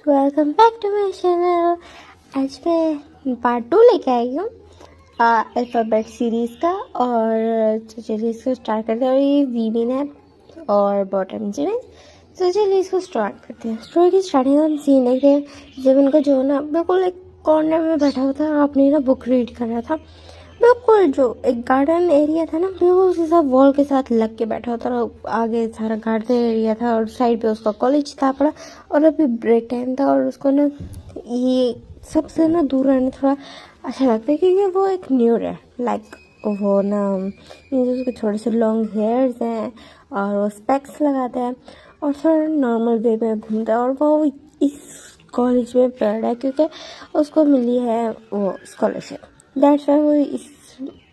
Welcome back to my channel. आज मैं part 2 लेके आई हूँ अल्फ़ाबेट सीरीज़ का। और तो चलिए इसको स्टार्ट करते हैं। और ये वीविन है और बॉटम जिमिन। तो चलिए इसको स्टार्ट करते हैं। स्टोरी की स्टार्टिंग हम सीन देखते हैं। जिमिन को जो ना बिल्कुल एक कॉर्नर में बैठा हुआ था और अपनी ना बुक रीड कर रहा था। बिल्कुल जो एक गार्डन एरिया था ना, बिल्कुल उसके साथ वॉल के साथ लग के बैठा होता था। आगे सारा गार्डन एरिया था और साइड पे उसका कॉलेज था पड़ा। और अभी ब्रेक टाइम था और उसको ना ये सबसे ना दूर रहना थोड़ा अच्छा लगता है, क्योंकि वो एक न्यूड है। लाइक वो ना उसके थोड़े से लॉन्ग हेयर्स हैं और वो स्पेक्स लगाता है और थोड़ा नॉर्मल वे में घूमता है। और वो इस कॉलेज में पढ़ रहा है क्योंकि उसको मिली है वो स्कॉलरशिप। दैट्स वाई वो इस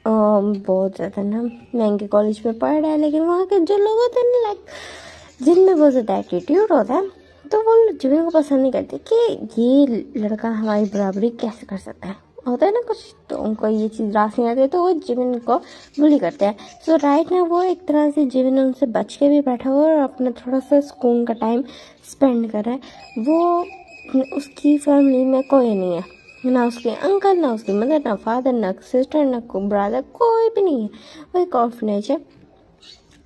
बहुत ज़्यादा ना महंगे कॉलेज में पढ़ रहा है। लेकिन वहाँ के जो लोग होते हैं ना, लाइक जिनमें बहुत ज़्यादा एटीट्यूड होता है, तो वो जिमिन को पसंद नहीं करते कि ये लड़का हमारी बराबरी कैसे कर सकता है। होता है ना कुछ, तो उनको ये चीज़ रास नहीं आती है, तो वो जिमिन को बुली करते हैं। सो राइट ना वो एक तरह से जिमिन उनसे बच के भी बैठा हुआ और अपना थोड़ा सा सुकून का टाइम स्पेंड कर रहा है। वो उसकी फैमिली में कोई नहीं है, ना उसके अंकल, ना उसकी मदर, ना फादर, ना सिस्टर, ना ब्रदर, कोई भी नहीं है। वो एक ऑर्फनेज है।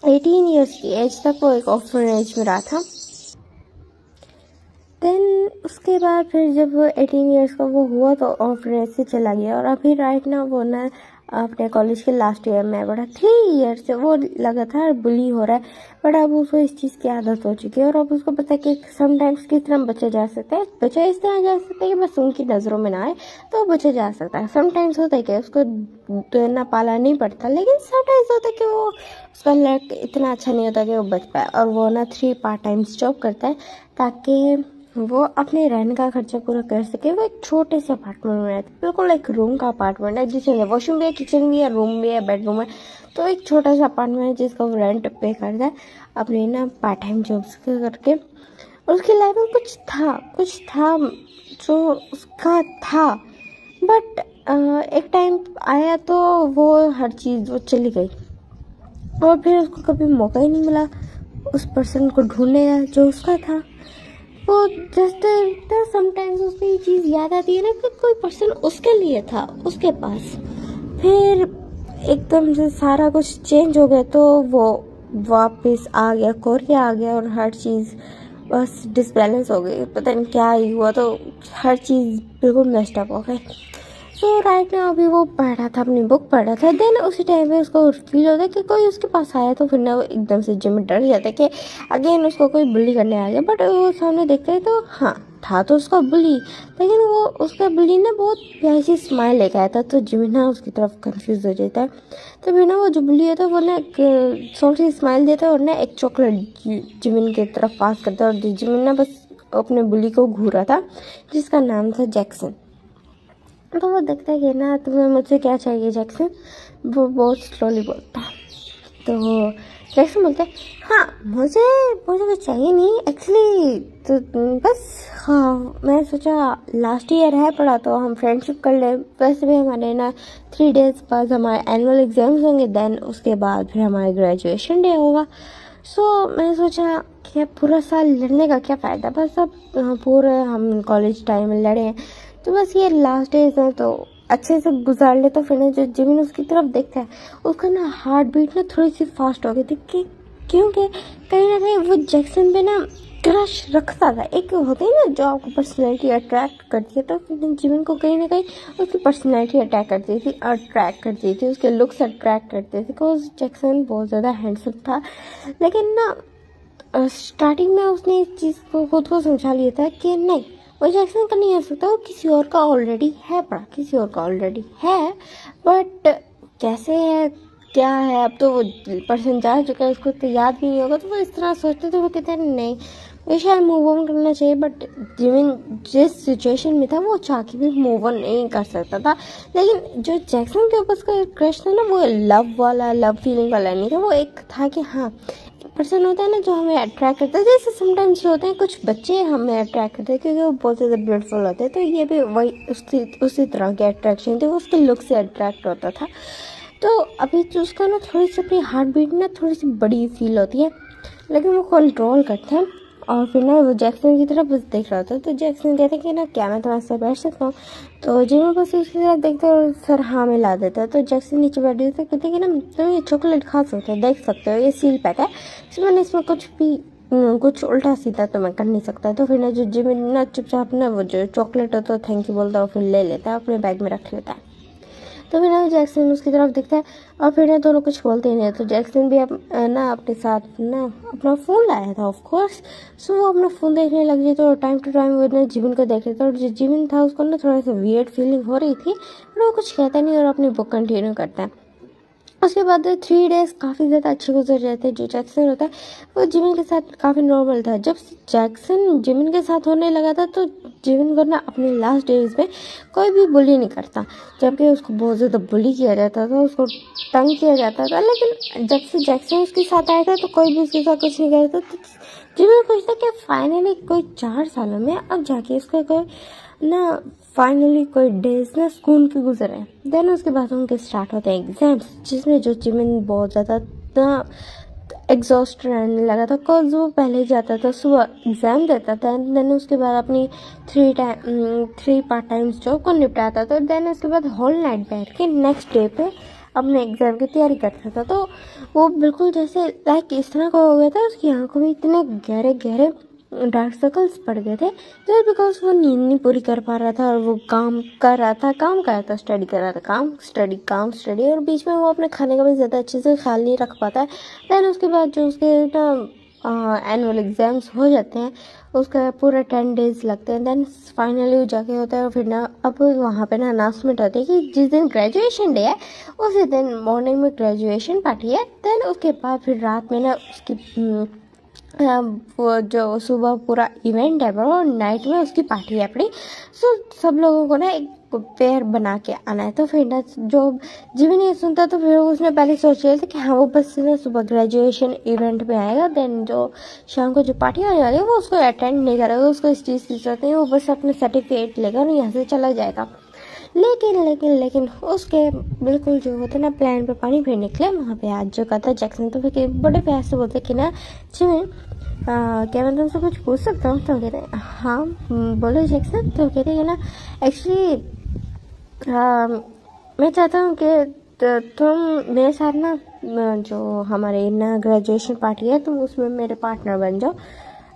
18 ईयर्स की एज तक वो एक ऑर्फनेज में रहा था। देन उसके बाद फिर जब वो 18 ईयर्स का वो हुआ तो ऑर्फनेज से चला गया। और अभी राइट ना वो ना अपने कॉलेज के लास्ट ईयर में बड़ा 3 ईयर से वो लगातार बुली हो रहा है। बट अब उसको इस चीज़ की आदत हो चुकी है और अब उसको पता है कि समटाइम्स किस तरह बच्चे जा सकते हैं। बच्चे इस तरह जा सकते हैं कि बस उनकी नज़रों में ना आए तो बच्चे जा सकता है। समटाइम्स होता है कि उसको ना पाला नहीं पड़ता, लेकिन समटाइम्स होता है कि वो उसका लक इतना अच्छा नहीं होता कि वो बच पाए। और वो ना 3 पार्ट टाइम्स जॉब करता है ताकि वो अपने रहने का खर्चा पूरा कर सके। वो एक छोटे से अपार्टमेंट में रहते, बिल्कुल एक रूम का अपार्टमेंट है जिसमें वॉशरूम भी है, किचन भी है, रूम भी है, बेडरूम है। तो एक छोटा सा अपार्टमेंट है जिसका वो रेंट पे करता है अपने ना पार्ट टाइम जॉब्स करके। और उसकी लाइफ में कुछ था जो उसका था। बट एक टाइम आया तो वो हर चीज़ वो चली गई और फिर उसको कभी मौका ही नहीं मिला उस पर्सन को ढूंढने का जो उसका था। वो जस्ट समटाइम्स उसको ये चीज़ याद आती है ना कि कोई पर्सन उसके लिए था उसके पास। फिर एकदम से सारा कुछ चेंज हो गया तो वो वापस आ गया, कोरिया आ गया और हर चीज़ बस डिसबैलेंस हो गई। पता नहीं क्या ही हुआ, तो हर चीज़ बिल्कुल मेस्ड अप हो गई। सो राइट ना अभी वो पढ़ रहा था, अपनी बुक पढ़ रहा था। देन उसी टाइम पे उसको फील होता है कि कोई उसके पास आया, तो फिर ना वो एकदम से जिमिन डर जाता है कि अगेन उसको कोई बुली करने आ गया। बट वो सामने देखता है तो हाँ था तो उसका बुली, लेकिन वो उसका बुली ना बहुत प्यारी सी स्माइल लेके आया था। तो जिमिन ना उसकी तरफ कंफ्यूज हो जाता है। तो फिर ना वो जो बुली होता है वो ना एक सॉफ्ट सी स्माइल देता है और ना एक चॉकलेट जिमिन की तरफ पास करता है। और जिमिन ना बस अपने बुली को घूर रहा था जिसका नाम था जैक्सन। तो वो देखता है कि ना तुम्हें मुझसे क्या चाहिए जैक्सन। वो बहुत स्लोली बोलता है। तो जैक्सन बोलता है हाँ मुझे कुछ चाहिए नहीं एक्चुअली, तो बस हाँ मैं सोचा लास्ट ईयर है पढ़ा तो हम फ्रेंडशिप कर ले। वैसे भी हमारे ना 3 डेज़ बाद हमारे एनुअल एग्जाम्स होंगे, देन उसके बाद फिर हमारा ग्रेजुएशन डे होगा। सो मैंने सोचा कि पूरा साल लड़ने का क्या फ़ायदा, बस अब पूरे हम कॉलेज टाइम में लड़े हैं तो बस ये लास्ट डेज है तो अच्छे से गुजार ले। तो फिर ना जो जिमिन उसकी तरफ देखता है उसका ना हार्ट बीट ना थोड़ी सी फास्ट हो गई थी क्योंकि कहीं ना कहीं वो जैक्सन पे ना क्रश रखता था। एक होते हैं ना जो आपको पर्सनैलिटी अट्रैक्ट करती है, तो फिर जिमिन को कहीं ना कहीं उसकी पर्सनैलिटी अट्रैक्ट करती थी, उसके लुक्स अट्रैक्ट करते थे। बिकॉज जैक्सन बहुत ज़्यादा हैंडसम था। लेकिन ना स्टार्टिंग में उसने इस चीज़ को खुद को समझा लिया था कि नहीं वो जैक्सन का नहीं हो सकता, वो किसी और का ऑलरेडी है पड़ा, किसी और का ऑलरेडी है। बट कैसे है क्या है अब तो वो पर्सन जा चुका है, उसको तो याद भी नहीं होगा। तो वो इस तरह सोचते थे, वो कहते हैं नहीं मुझे शायद मूव ऑन करना चाहिए। बट जिमिन जिस सिचुएशन में था वो चाह के भी मूव ऑन नहीं कर सकता था। लेकिन जो जैक्सन के ऊपर उसका क्रश था ना, वो लव फीलिंग वाला नहीं था। वो एक था कि हाँ पर्सन होता है ना जो हमें अट्रैक्ट करता है। जैसे समटाइम्स होते हैं कुछ बच्चे हमें अट्रैक्ट करते हैं क्योंकि वो बहुत ज़्यादा ब्यूटीफुल होते हैं, तो ये भी वही उसी तरह की अट्रैक्शन थी। वो उसके लुक से अट्रैक्ट होता था। तो अभी जो उसका ना थोड़ी सी अपनी हार्ट बीट ना थोड़ी सी बड़ी फील होती है, लेकिन वो कंट्रोल करता है। और फिर ना वो जैक्सन की तरफ बस देख रहा था। तो जैक्सन कहते कि ना क्या मैं तुम्हारे साथ बैठ सकता हूँ। तो जिमी बस उसके साथ देखते और सर हाँ मिला देता है। तो जैक्सन नीचे बैठ जाता कहते कि ना तुम ये चॉकलेट खा सकते हो, देख सकते हो, ये सील पैक है, इसमें कुछ भी कुछ उल्टा सीधा तो मैं कर नहीं सकता। तो फिर ना जो जिमी ना चुपचाप ना वो जो चॉकलेट होता है थैंक यू बोलता है और फिर ले लेता है, अपने बैग में रख लेता है। तो फिर ना जैक्सन उसकी तरफ दिखता है और फिर ना दोनों कुछ बोलते ही नहीं। तो जैक्सन भी ना अपने साथ ना अपना फ़ोन लाया था ऑफ कोर्स। सो वो अपना फ़ोन देखने लग गया। तो टाइम टू टाइम वो ना जिमिन को देख रहा था और जो जिमिन था उसको ना थोड़ा सा वियर्ड फीलिंग हो रही थी, पर वो कुछ कहता नहीं और अपनी बुक कंटिन्यू करता है। उसके बाद 3 डेज़ काफ़ी ज़्यादा अच्छे गुजर जाते हैं। जो जैक्सन होता है वो जिमिन के साथ काफ़ी नॉर्मल था। जब जैक्सन जिमिन के साथ होने लगा था तो जिमिन को ना अपने लास्ट डेज में कोई भी बुली नहीं करता, जबकि उसको बहुत ज़्यादा बुली किया जाता था, उसको तंग किया जाता था। लेकिन जब से जैक्सन उसके साथ आया था तो कोई भी उसके साथ कुछ नहीं करता। तो जिमिन को सोचता कि फाइनली कोई 4 सालों में अब जाके इसका कोई ना फाइनली कोई डेज ना स्कूल के गुजरे। देन उसके बाद उनके स्टार्ट होते हैं एग्जाम्स, जिसमें जो जिमिन बहुत ज़्यादा ना एग्जॉस्ट रहने लगा था। कॉज वो पहले जाता था सुबह एग्ज़ाम देता था, देन उसके बाद अपनी 3 पार्ट टाइम्स जॉब को निपटाता था। देन उसके बाद होल नाइट बैठ के नेक्स्ट डे पे अपने एग्ज़ाम की तैयारी करता था। तो वो बिल्कुल जैसे लाइक इस तरह का हो गया था, उसकी आंखों में इतने गहरे गहरे डार्क सर्कल्स पड़ गए थे जस्ट बिकॉज वो नींद नहीं पूरी कर पा रहा था और वो काम कर रहा था, स्टडी कर रहा था, काम स्टडी, और बीच में वो अपने खाने का भी ज़्यादा अच्छे से ख्याल नहीं रख पाता है। दैन उसके बाद जो उसके ना एनुअल एग्ज़ाम्स हो जाते हैं उसका पूरा 10 डेज़ लगते हैं। देन फाइनली वो जाके होता है और फिर ना अब वहाँ पे ना अनाउंसमेंट होती है कि जिस दिन ग्रेजुएशन डे है उसी दिन मॉर्निंग में ग्रेजुएशन पार्टी है। देन उसके बाद फिर रात में ना उसकी वो जो सुबह पूरा इवेंट है और नाइट में उसकी पार्टी है अपनी। सो सब लोगों को ना एक पेयर बना के आना है। तो फिर ना जो जिमी नहीं सुनता तो फिर उसने पहले सोच लिया था कि हाँ वो बस ना सुबह ग्रेजुएशन इवेंट में आएगा, देन जो शाम को जो पार्टी होने वाली है वो उसको अटेंड नहीं करेगा, उसको इस चीज़ की जरूरत नहीं, वो बस अपने सर्टिफिकेट लेकर और यहाँ से चला जाएगा। लेकिन उसके बिल्कुल जो होते ना प्लान पे पानी फिर निकले। वहाँ पे आज जो कहता जैक्सन तो फिर बड़े प्यार से बोलते कि ना जिमिन क्या मैं तुमसे कुछ पूछ सकता हूँ। तो कहते हैं हाँ बोलो जैक्सन। तो कहते हैं ना एक्चुअली मैं चाहता हूँ कि तुम मेरे साथ ना जो हमारे ना ग्रेजुएशन पार्टी है तुम उसमें मेरे पार्टनर बन जाओ,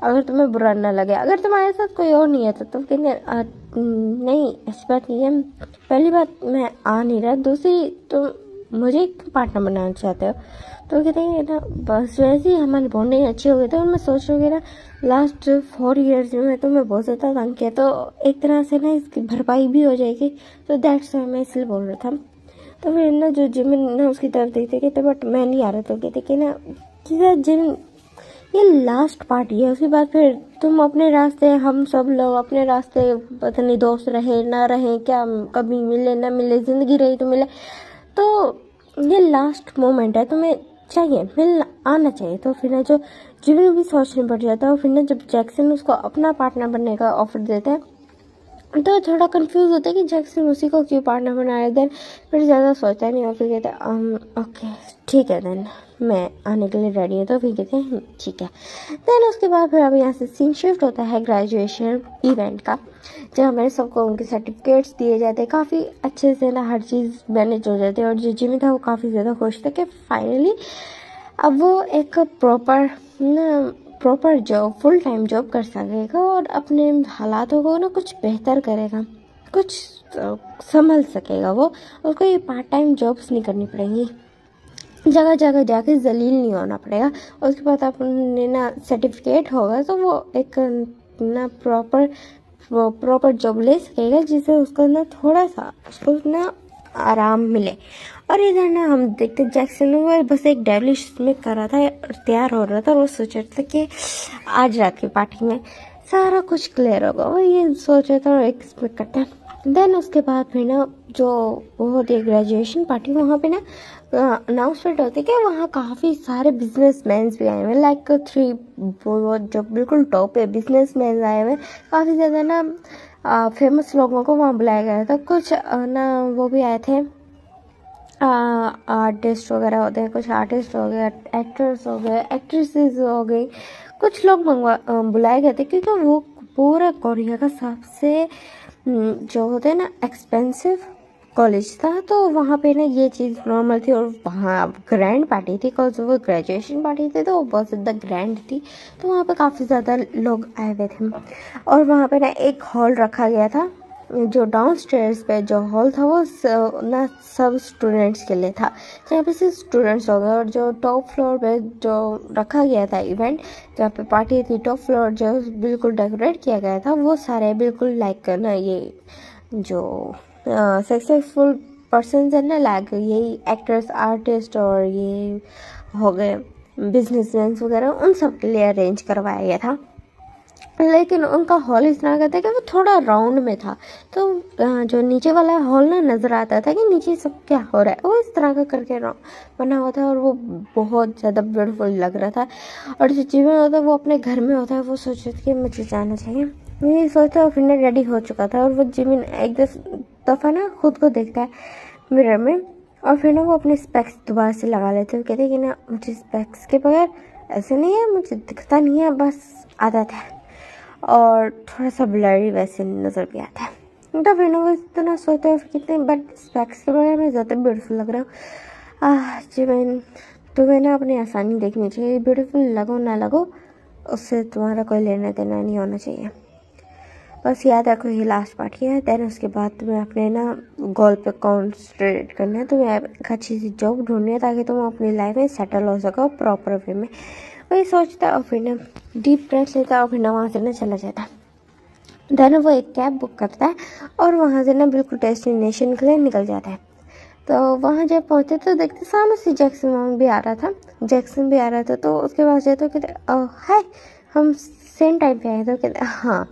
अगर तुम्हें बुरा ना लगे। अगर तुम्हारे साथ कोई और नहीं है तो तुम कहते नहीं ऐसी बात नहीं है, पहली बात मैं आ नहीं रहा, दूसरी तुम मुझे पार्टनर बनाना चाहते हो। तो कहते हैं ना बस वैसे ही हमारी बॉन्डिंग अच्छी हो गई। तो मैं सोच रही हूँ कि ना लास्ट 4 ईयर्स में तो मैं बहुत ज़्यादा तंग किया, तो एक तरह से ना इसकी भरपाई भी हो जाएगी। तो दैट्स वाई मैं इसलिए बोल रहा था। तो फिर ना जो जिमिन ना उसकी तरफ देखते कहते बट मैं नहीं आ रहा। तो कहते कि ना जिमिन ये लास्ट पार्टी है, उसके बाद फिर तुम अपने रास्ते, हम सब लोग अपने रास्ते, पता नहीं दोस्त रहे ना रहे, क्या कभी मिले ना मिले, ज़िंदगी रही तो मिले, तो ये लास्ट मोमेंट है, तुम्हें चाहिए मिलना आना चाहिए। तो फिर ना जो जिमिन भी सोचने पड़ जाता है और फिर ना जब जैक्सन उसको अपना पार्टनर बनने का ऑफर देता है तो थोड़ा कंफ्यूज होता है कि जैक्सन उसी को क्यों पार्टनर बना रहे। देन फिर ज़्यादा सोचता नहीं और फिर कहते हैं ओके ठीक है देन मैं आने के लिए रेडी हूँ। तो फिर कहते हैं ठीक है। देन उसके बाद फिर अब यहाँ से सीन शिफ्ट होता है ग्रेजुएशन इवेंट का, जब हमारे सबको उनके सर्टिफिकेट्स दिए जाते हैं, काफ़ी अच्छे से ना हर चीज़ मैनेज हो जाती है। और जो जिमी था वो काफ़ी ज़्यादा खुश था कि फाइनली अब वो एक proper job, full time job कर सकेगा और अपने हालातों को ना कुछ बेहतर करेगा, कुछ संभल सकेगा। वो उसको ये पार्ट टाइम जॉब्स नहीं करनी पड़ेंगी, जगह जगह जाके जलील नहीं होना पड़ेगा। उसके बाद अपने ना सर्टिफिकेट होगा तो वो एक ना प्रॉपर जॉब ले सकेगा, जिससे उसको ना थोड़ा सा उसको ना आराम मिले। और इधर ना हम देखते जैक्सन वो बस एक डेवलिश में कर रहा था और तैयार हो रहा था और वो सोच रहा था कि आज रात की पार्टी में सारा कुछ क्लियर होगा, वो ये सोच रहा था और एक्सपेक्ट करता है। देन उसके बाद फिर ना जो वो होती है ग्रेजुएशन पार्टी, वहाँ पे ना अनाउंसमेंट होती है कि वहाँ काफ़ी सारे बिजनेसमैन भी आए हुए, लाइक 3 वो जो बिल्कुल टॉप पे बिजनेसमैन आए हुए, काफ़ी ज़्यादा ना फेमस लोगों को वहाँ बुलाया गया था। कुछ ना वो भी आए थे आर्टिस्ट वगैरह होते हैं, कुछ आर्टिस्ट हो गए, एक्टर्स हो गए, एक्ट्रेसेस हो गई, कुछ लोग बुलाए गए थे क्योंकि वो पूरा कोरिया का सबसे जो होते हैं ना एक्सपेंसिव कॉलेज था, तो वहाँ पे ना ये चीज़ नॉर्मल थी। और वहाँ ग्रैंड पार्टी थी, बिकॉज वो ग्रेजुएशन पार्टी थी, तो वो बहुत ज़्यादा ग्रैंड थी। तो वहाँ पे काफ़ी ज़्यादा लोग आए हुए थे। और वहाँ पे ना एक हॉल रखा गया था, जो डाउन स्टेयर्स पे जो हॉल था वो ना सब स्टूडेंट्स के लिए था, जहाँ पे सिर्फ स्टूडेंट्स हो गए। और जो टॉप फ्लोर पे जो रखा गया था इवेंट, जहाँ पे पार्टी थी, टॉप फ्लोर जो बिल्कुल डेकोरेट किया गया था, वो सारे बिल्कुल लाइक ना ये जो सक्सेसफुल पर्सन है ना, लाइक यही एक्टर्स, आर्टिस्ट और ये हो गए बिजनेसमैन वगैरह, उन सब के लिए अरेंज करवाया गया था। लेकिन उनका हॉल इस तरह का था कि वो थोड़ा राउंड में था, तो जो नीचे वाला हॉल ना नज़र आता था कि नीचे सब क्या हो रहा है, वो इस तरह का करके बना हुआ था। और वो बहुत ज़्यादा ब्यूटीफुल लग रहा था। और जो जीवन होता है वो अपने घर में होता है, वो सोच रही थी कि मुझे जाना चाहिए। मैं सोचता और फिर ना रेडी हो चुका था, और वो जिमिन एक दफ़ा ना खुद को देखता है मिरर में, और फिर ना वो अपने स्पेक्स दोबारा से लगा लेते हैं। कहते हैं कि ना मुझे स्पेक्स के बगैर ऐसे नहीं है, मुझे दिखता नहीं है, बस आदत है, और थोड़ा सा ब्लरी वैसे नज़र भी आता है। तो फिर ना वो इतना सोचते हैं कितने, बट स्पेक्स के बगैर मैं ज़्यादा ब्यूटीफुल लग रहा हूँ। जिमिन, तुम्हें ना अपनी आसानी देखनी चाहिए, ब्यूटीफुल लगो ना लगो उससे तुम्हारा कोई लेना देना नहीं होना चाहिए। बस याद रखो ये लास्ट पार्टी है, देन उसके बाद तुम्हें अपने ना गोल पे कॉन्सेंट्रेट करना है। तुम्हें एक अच्छी सी जॉब ढूंढनी है ताकि तुम अपनी लाइफ में सेटल हो सको प्रॉपर वे में। वही सोचता और फिर ना डीप ब्रेथ लेता और फिर ना वहाँ से ना चला जाता। देन वो एक कैब बुक करता है और वहाँ से ना बिल्कुल डेस्टिनेशन के लिए निकल जाता है। तो वहाँ जब पहुँचे तो देखते सामने से जैक्सन भी आ रहा था। तो उसके पास जाए तो कहते हाय, हम सेम टाइम पे आए। तो कहते हाँ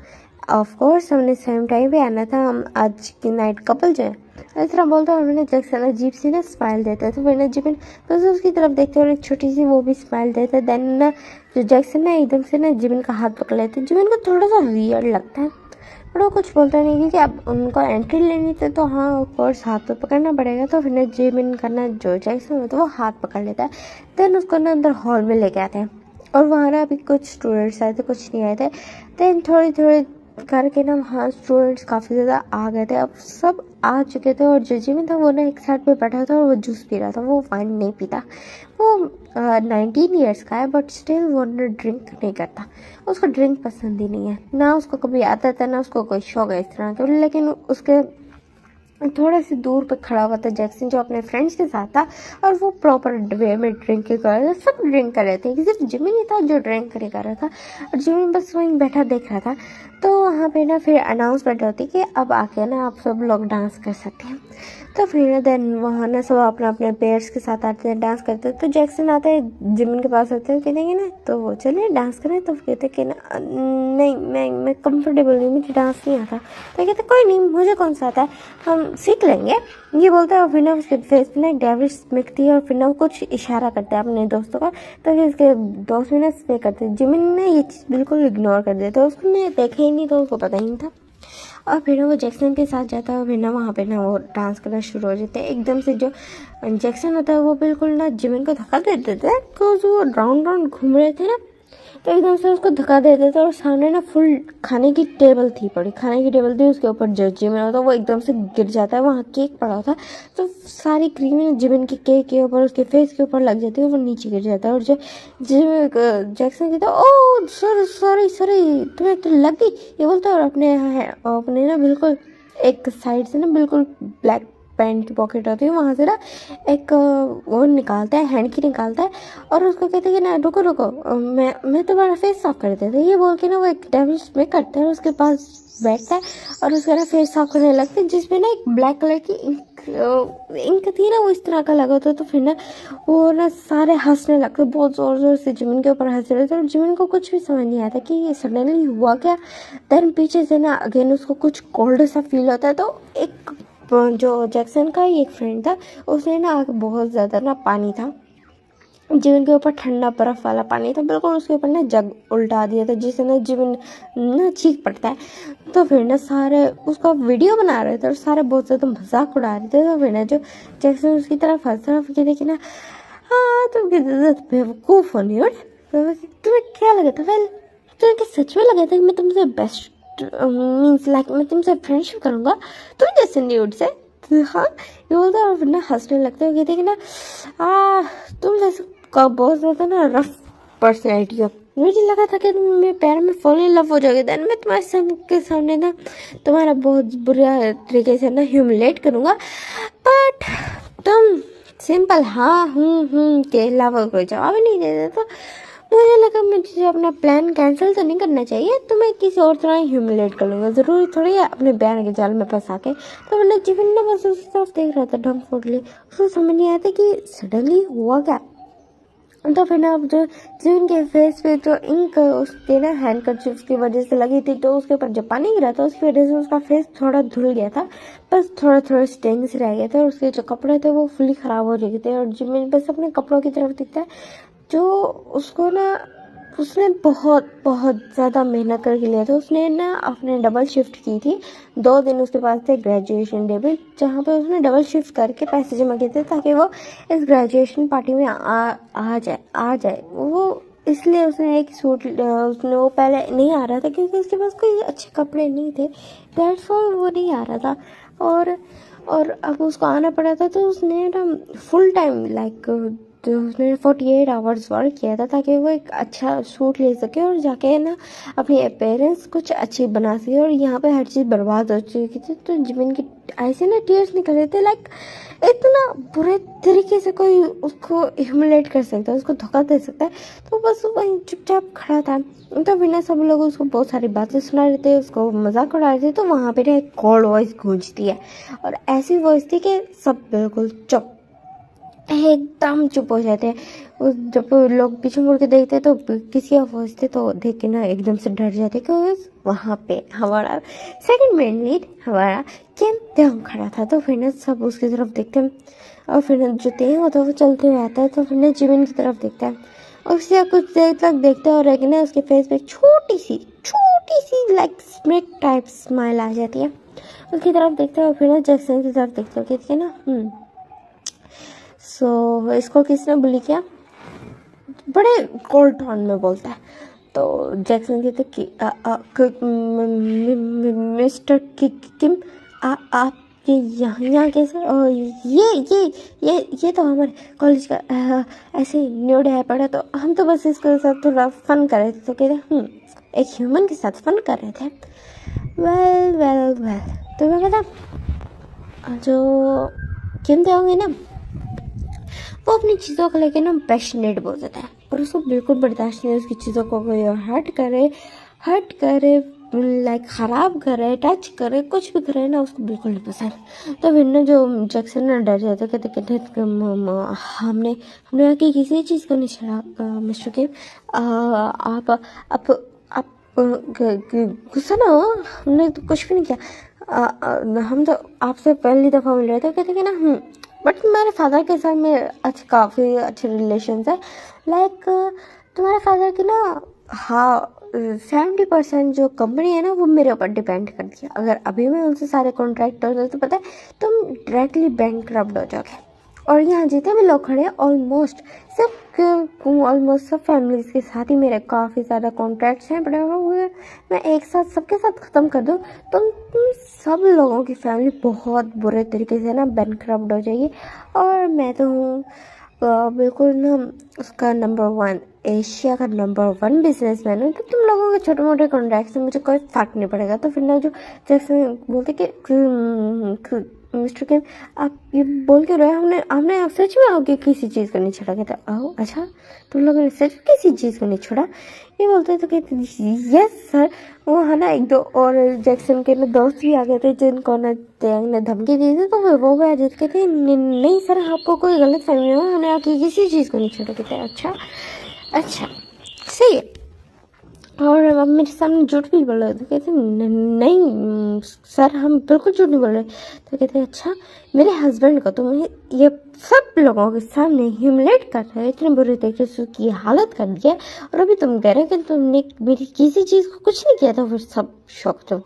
ऑफ कोर्स हमने सेम टाइम पे आना था, हम आज की नाइट कपल जो है, इस तरह बोलता है। और मैंने जैक्सन अजीब सी ना स्माइल देता है, तो मैंने जिमिन बस उसकी तरफ देखते और एक छोटी सी वो भी स्माइल देता है। देन ना जो जैक्सन ना एकदम से ना जिमिन का हाथ पकड़ लेते हैं। जिमिन को थोड़ा सा वियर्ड लगता है, पर वो कुछ बोलता नहीं, क्योंकि अब उनको एंट्री लेनी थी, तो हाँ ऑफ कोर्स हाथ तो पकड़ना पड़ेगा। तो फिर ना जिमिन करना जो जैक्सन होता है वो हाथ पकड़ लेता है। देन उसको ना अंदर हॉल में लेके आते हैं, और वहाँ ना अभी कुछ स्टूडेंट्स आए थे, कुछ नहीं आए थे। देन थोड़ी करके ना वहाँ स्टूडेंट्स काफ़ी ज़्यादा आ गए थे, अब सब आ चुके थे। और जो जिमिन था वो ना एक साइड पे बैठा था और वो जूस पी रहा था, वो वाइन नहीं पीता। वो 19 ईयर्स का है, बट स्टिल वो ना ड्रिंक नहीं करता, उसको ड्रिंक पसंद ही नहीं है, ना उसको कभी आता था ना उसको कोई शौक है इस तरह का। लेकिन उसके थोड़ा सी दूर पे खड़ा हुआ था जैक्सन, जो अपने फ्रेंड्स के साथ था, और वो प्रॉपर वे में ड्रिंक कर रहे थे। सब ड्रिंक कर रहे थे, सिर्फ जिमिन ही था जो ड्रिंक कर रहा था, और जिमिन बस वहीं बैठा देख रहा था। तो वहाँ पे ना फिर अनाउंसमेंट होती कि अब आके ना आप सब लोग डांस कर सकते हैं। तो फिर देन वहाँ ना सब अपने अपने पेयर्स के साथ आते हैं, डांस करते हैं। तो जैक्सन आते हैं जिमिन के पास, आते हैं, कहते हैं ना तो वो चलिए डांस करें। तो कहते कि ना नहीं मैं कंफर्टेबल नहीं, मुझे डांस नहीं आता। तो कहते कोई नहीं, मुझे कौन सा आता है, हम सीख लेंगे, ये बोलता है। और फिर ना उसके फेस पे ना एक डेविश स्मिक थी, और फिर ना वो कुछ इशारा करता है अपने दोस्तों का। तो फिर उसके दोस्त भी ना स्प्रे करते हैं। जिमिन ने ये चीज़ बिल्कुल इग्नोर कर दिया, तो उसने देखा ही नहीं, तो उसको पता ही नहीं था। और फिर वो जैक्सन के साथ जाता है, और फिर ना वहाँ पे ना वो डांस करना शुरू हो जाते हैं। एकदम से जो जैक्सन होता है वो बिल्कुल ना जिमिन को धक्का दे देता है, बिकॉज वो राउंड घूम रहे थे ना, तो एकदम से उसको धक्का दे देता है। और सामने ना फुल खाने की टेबल थी, उसके ऊपर जो जिमिन होता है वो एकदम से गिर जाता है। वहाँ केक पड़ा होता है, तो सारी क्रीम जिमिन के केक के ऊपर, उसके फेस के ऊपर लग जाती है, वो नीचे गिर जाता है। और जो जैक्सन कहता है ओ सॉरी तुम्हें तो लग गई, ये बोलता है। और अपने ना बिल्कुल एक साइड से ना बिल्कुल ब्लैक पैंट की पॉकेट होती है, वहाँ से ना एक वो निकालता है, हैंड की निकालता है, और उसको कहते हैं कि ना रुको मैं तुम्हारा फेस साफ कर देता है। ये बोल के ना वो एक डेविल में करता है, उसके पास बैठता है और उसका ना फेस साफ करने लगता है, जिसमें ना एक ब्लैक कलर की इंक थी ना, वो इस तरह का लगा था। तो फिर ना वो ना सारे हंसने लगते, बहुत ज़ोर से जिमिन के ऊपर हंस रहे थे, और जिमिन को कुछ भी समझ नहीं आता कि ये सडनली हुआ क्या। देन पीछे से ना अगेन उसको कुछ कोल्ड सा फील होता है। तो एक जो जैक्सन का ही एक फ्रेंड था, उसने ना बहुत ज़्यादा ना पानी था जिमिन के ऊपर, ठंडा बर्फ़ वाला पानी था, बिल्कुल उसके ऊपर ना जग उल्टा दिया था, जिससे ना जिमिन ना चीख पड़ता है। तो फिर ना सारे उसका वीडियो बना रहे थे और सारे बहुत ज़्यादा मजाक उड़ा रहे थे। तो फिर ना जो जैक्सन उसकी तरफ हंस रहा, फिर देखिए ना हाँ तुम बेवकूफ़ होनी हो, तो तुम्हें क्या लगा था? वेल, तुम्हें क्या सच में लगा था कि मैं तुमसे बेस्ट मीन्स लाइक मैं तुमसे फ्रेंडशिप करूँगा तुम जैसे न्यूड से? तो हाँ, ये बोलता है और फिर ना हंसने लगता है, कहते कि ना तुम जैसे का बहुत ज़्यादा ना रफ पर्सनैलिटी हो। मुझे लगा था कि तुम मेरे प्यार में फॉल इन लव हो जाओगे, देन मैं तुम्हारे सबके सामने ना तुम्हारा बहुत बुरा तरीके से ना ह्यूमिलेट करूँगा, बट तुम सिंपल हाँ के अलावा कोई जवाब नहीं दे देता। तो मुझे लगा मुझे अपना प्लान कैंसिल तो नहीं करना चाहिए, तो मैं किसी और तरह ह्यूमिलेट कर लूँगा, ज़रूरी थोड़ी है अपने प्यार के जाल में फंसा के। तो मैंने जीवन ने बस उस तरफ देख रहा था ढंग फोटली, उसको समझ नहीं आता कि सडनली हुआ क्या। तो फिर ना अब जो जीवन के फेस पे जो इंक उसके ना हैंडकरचीफ की वजह से लगी थी, तो उसके ऊपर जब पानी गिरा था उसकी वजह से उसका फेस थोड़ा धुल गया था, बस थोड़ा थोड़ा स्टेन्स रह गए थे और उसके जो कपड़े थे वो फुली ख़राब हो चुके थे। और जिमिन बस अपने कपड़ों की तरफ दिखता है जो उसको ना उसने बहुत बहुत ज़्यादा मेहनत करके लिया था। उसने ना अपने डबल शिफ्ट की थी, 2 दिन उसके पास थे ग्रेजुएशन डे पे, जहाँ पे उसने डबल शिफ्ट करके पैसे जमा किए थे ताकि वो इस ग्रेजुएशन पार्टी में आ जाए। वो इसलिए उसने एक सूट उसने वो पहले नहीं आ रहा था क्योंकि उसके पास कोई अच्छे कपड़े नहीं थे, दैट्स व्हाई वो नहीं आ रहा था। और अब उसको आना पड़ा था, तो उसने ना फुल टाइम लाइक तो उसने 48 आवर्स वर्क किया था ताकि वो एक अच्छा सूट ले सके और जाके ना अपनी अपेयरेंस कुछ अच्छी बना सके। और यहाँ पे हर चीज़ बर्बाद हो चुकी थी, तो जिमिन की ऐसे ना टीयर्स निकल रहे थे, लाइक इतना बुरे तरीके से कोई उसको ह्यूमिलेट कर सकता है, उसको धोखा दे सकता है। तो बस वहीं चुपचाप खड़ा था। तो बिना सब लोग उसको बहुत सारी बातें सुना रहे थे, उसको मजाक उड़ा रहे थे। तो वहाँ पे ना एक कॉल्ड वॉइस गूंजती है और ऐसी वॉइस थी कि सब बिल्कुल चुप, एकदम चुप हो जाते हैं। जब लोग पीछे मुड़ के देखते तो किसी आवाज थे तो देख के ना एकदम से डर जाते, क्योंकि वहाँ पे हमारा सेकंड मेन लीड हमारा किम तेंग खड़ा था। तो फिर ना सब उसकी तरफ देखते हैं और फिर ना जो तेंग होता है वो चलते हुए आता है, तो फिर ना जिमिन की तरफ देखता है और उससे कुछ देर तक देखते हैं और एक ना उसके फेस पे छोटी सी लाइक स्मिक टाइप स्माइल आ जाती है। उसकी तरफ देखते हैं और फिर ना जैक्सन की तरफ देखते हो कहते हैं ना सो इसको किसने बुली किया, बड़े कोल्ड टोन में बोलता है। तो जैक्सन कहते कि मिस्टर किम आप यहाँ कैसे? और ये तो हमारे कॉलेज का ऐसे न्यूड है पड़ा, तो हम तो बस इसके साथ थोड़ा फन कर रहे थे। तो कहते एक ह्यूमन के साथ फन कर रहे थे। वेल तो मैं कहता जो किम थे होंगे ना वो अपनी चीज़ों को लेकर ना पैशनेट बहुत ज़्यादा है और उसको बिल्कुल बर्दाश्त नहीं है उसकी चीज़ों को कोई और हर्ट करे लाइक ख़राब करे, टच करे, कुछ भी करे ना उसको बिल्कुल नहीं पसंद। तो फिर ना जो जैक्सन ना डर जाता कहते हमने आके किसी चीज़ को नहीं छेड़ा मिस्टर किम, आप गुस्सा ना हो, हमने तो कुछ भी नहीं किया, हम तो आपसे पहली दफ़ा मिल रहे थे। कहते कि ना बट तुम्हारे फादर के साथ में काफ़ी अच्छे रिलेशंस है, लाइक तुम्हारे फादर की ना 70% जो कंपनी है ना वो मेरे ऊपर डिपेंड करती है। अगर अभी मैं उनसे सारे कॉन्ट्रैक्ट हो जाए तो पता है तुम डायरेक्टली बैंकक्रप्ट हो जाओगे। और यहाँ जितने भी लोग खड़े हैं ऑलमोस्ट सब फैमिलीज के साथ ही मेरे काफ़ी ज़्यादा कॉन्ट्रैक्ट्स हैं पड़े हुए, मैं एक साथ सबके साथ ख़त्म कर दूँ तो तुम सब लोगों की फैमिली बहुत बुरे तरीके से ना बैंकक्रप्ट हो जाएगी। और मैं तो हूँ बिल्कुल ना उसका नंबर 1 एशिया का नंबर 1 बिजनेसमैन हूँ, तो तुम लोगों के छोटे मोटे कॉन्ट्रैक्ट से मुझे कोई फ़र्क नहीं पड़ेगा। तो फिर ना जो जैसे बोलते कि मिस्टर किम आप ये बोल के रहे हमने आप सच में आगे किसी चीज़ को नहीं छोड़ा? कहते आओ अच्छा तुम लोगों ने सच में किसी चीज़ को नहीं छोड़ा? ये बोलते तो कहते यस सर। वो है ना एक दो और जैक्सन के ना दोस्त भी आ गए थे जिनको ना तेंग ने धमकी दी थी, तो वो भी आ जाते कहते नहीं सर आपको कोई गलत फहमी हुआ, हमने आगे किसी चीज़ को नहीं छोड़ा। कहते अच्छा सही है। और अब मेरे सामने झूठ भी बोल रहे, तो कहते नहीं सर हम बिल्कुल झूठ नहीं बोल रहे। तो कहते अच्छा मेरे हस्बैंड को तुम ये सब लोगों के सामने ह्यूमिलेट कर रहे हो, इतने बुरे तरीके से उसकी हालत कर दी है, और अभी तुम कह रहे हो कि तुमने मेरी किसी चीज़ को कुछ नहीं किया था। फिर सब शौक तो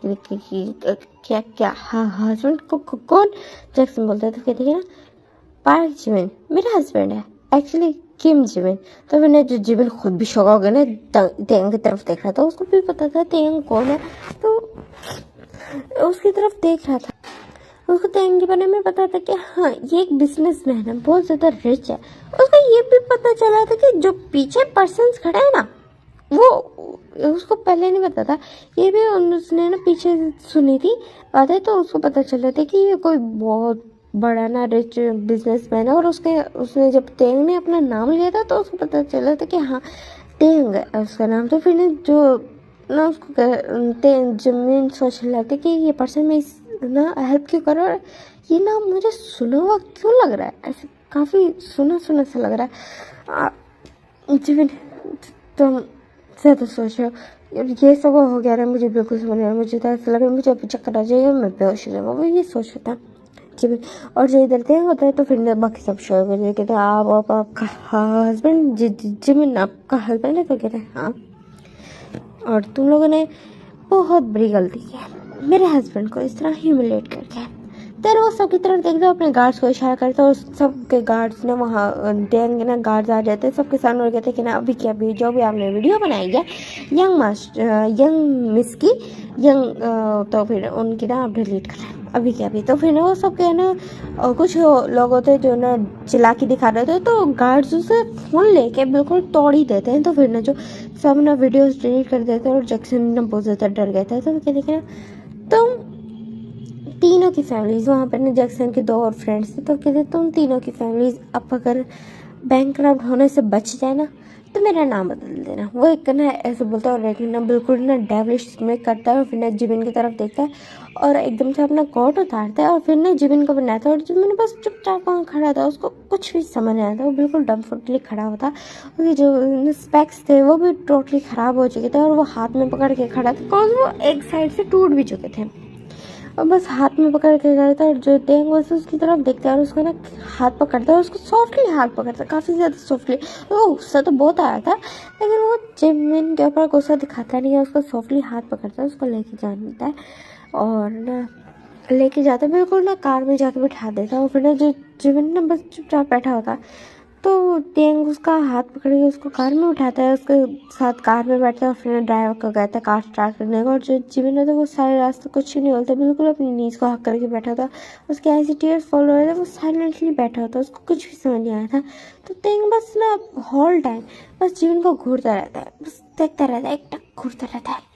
क्या हस्बैंड को कौन? जैक्सन बोलता है। तो कहते हैं ना पार्क जिमिन मेरा हस्बैंड है, एक्चुअली किम जिमिन। तो मैंने जो जिमिन खुद भी शौक हो गया ना, तेंग की तरफ देख रहा था, उसको भी पता था तेंग कौन है, तो उसकी तरफ देख रहा था। उसको तेंग के बारे में पता था कि हाँ ये एक बिजनेसमैन है, बहुत ज़्यादा रिच है। उसको ये भी पता चला था कि जो पीछे पर्सन खड़े हैं ना, वो उसको पहले नहीं पता था, ये भी उसने ना पीछे सुनी थी बातें, तो उसको पता चला था कि ये कोई बहुत बड़ा ना रिच बिजनेसमैन है। और उसने जब तेंग ने अपना नाम लिया था, तो उसको पता चला था कि हाँ तेंग है उसका नाम। तो फिर जो ना उसको जमीन सोच रहा था कि ये पर्सन में ना हेल्प क्यों करो, और ये नाम मुझे सुना हुआ क्यों लग रहा है, ऐसे काफ़ी सुना सुना सा लग रहा है। जमीन तुम ज़्यादा सोच रहे हो, ये सब हो गया ना, मुझे बिल्कुल समझ नहीं आ रहा, मुझे तो ऐसा लग रहा है मुझे अभी चक्कर आ जाएगा, मैं बेहोश हो जाऊँगा, वो ये सोच रहा था जी। और जो इधर तेंग होता है, तो फिर बाकी सब शो कर दिए, कहते हैं आप आपका हस्बैंड जिमिन आपका हस्बैंड है, तो कहते हैं हाँ, और तुम लोगों ने बहुत बड़ी गलती की है मेरे हस्बैंड को इस तरह ह्यूमिलेट करके। तेरे वो सबकी तरफ देख दो, अपने गार्ड्स को इशारा करते, और सबके गार्ड्स ने वहाँ देंगे ना, गार्ड्स आ जाते सबके सामने और कहते कि ना अभी क्या, अभी जो भी आपने वीडियो बनाई है यंग मिस की तो फिर उनकी ना आप डिलीट करें अभी क्या अभी। तो फिर वो सब के ना कुछ लोग होते हैं जो ना चिल्लाके दिखा रहे थे, तो गार्ड्स उसे फ़ोन लेके बिल्कुल तोड़ ही देते हैं। तो फिर ना जो सब ना वीडियोस डिलीट कर देते हैं, और जैक्सन ना बहुत ज़्यादा डर गया था। तो कहते कि ना तुम तीनों की फैमिलीज, वहाँ पर ना जैक्सन के 2 और फ्रेंड्स थे, तो कहते तुम तीनों की फैमिलीज अब अगर बैंकरप्ट होने से बच जाए ना, तो मेरा नाम बदल देना। वो एक ना ऐसे बोलता है, और एक ना बिल्कुल ना डेविलिश में करता है, और फिर ना जिमिन की तरफ देखता है और एकदम से अपना कोट उतारता है, और फिर ना जिमिन को बनाता है। और जिमिन बस चुपचाप वहाँ खड़ा था, उसको कुछ भी समझ नहीं आता, वो बिल्कुल डम्फुटली खड़ा होता। उसके जो स्पेक्स थे वो भी टोटली ख़राब हो चुके थे, और वो हाथ में पकड़ के खड़ा था, बिकॉज वो एक साइड से टूट भी चुके थे, और बस हाथ में पकड़ के खड़ा था। और जो तेंग बस उसकी तरफ देखता है, और उसको ना हाथ पकड़ता है, उसको सॉफ्टली हाथ पकड़ता है, काफ़ी ज़्यादा सॉफ्टली। वो गुस्सा तो बहुत आया था, लेकिन वो जिमिन के ऊपर गुस्सा दिखाता नहीं है, उसको सॉफ्टली हाथ पकड़ता है, उसको लेके जाता है, और ना लेके जाता है, बिल्कुल ना कार में जाके बिठा देता है। और फिर ना जो जिमिन ना बस चुपचाप बैठा होता है, तो तेंग उसका हाथ पकड़ के उसको कार में उठाता है, उसके साथ कार में बैठता है, और फिर ड्राइवर को कहता है कार स्टार्ट करने का। और जो जिमिन है तो वो सारे रास्ते कुछ नहीं बोलता, बिल्कुल अपनी नीज को हक करके बैठा था, उसके ऐसे टीयर्स फॉल हो रहे थे, वो साइलेंटली बैठा होता, उसको कुछ भी समझ नहीं आया था। तो तेंग बस ना होल टाइम बस जिमिन को घूरता रहता है, बस देखता रहता है, एक टक घूरता रहता है।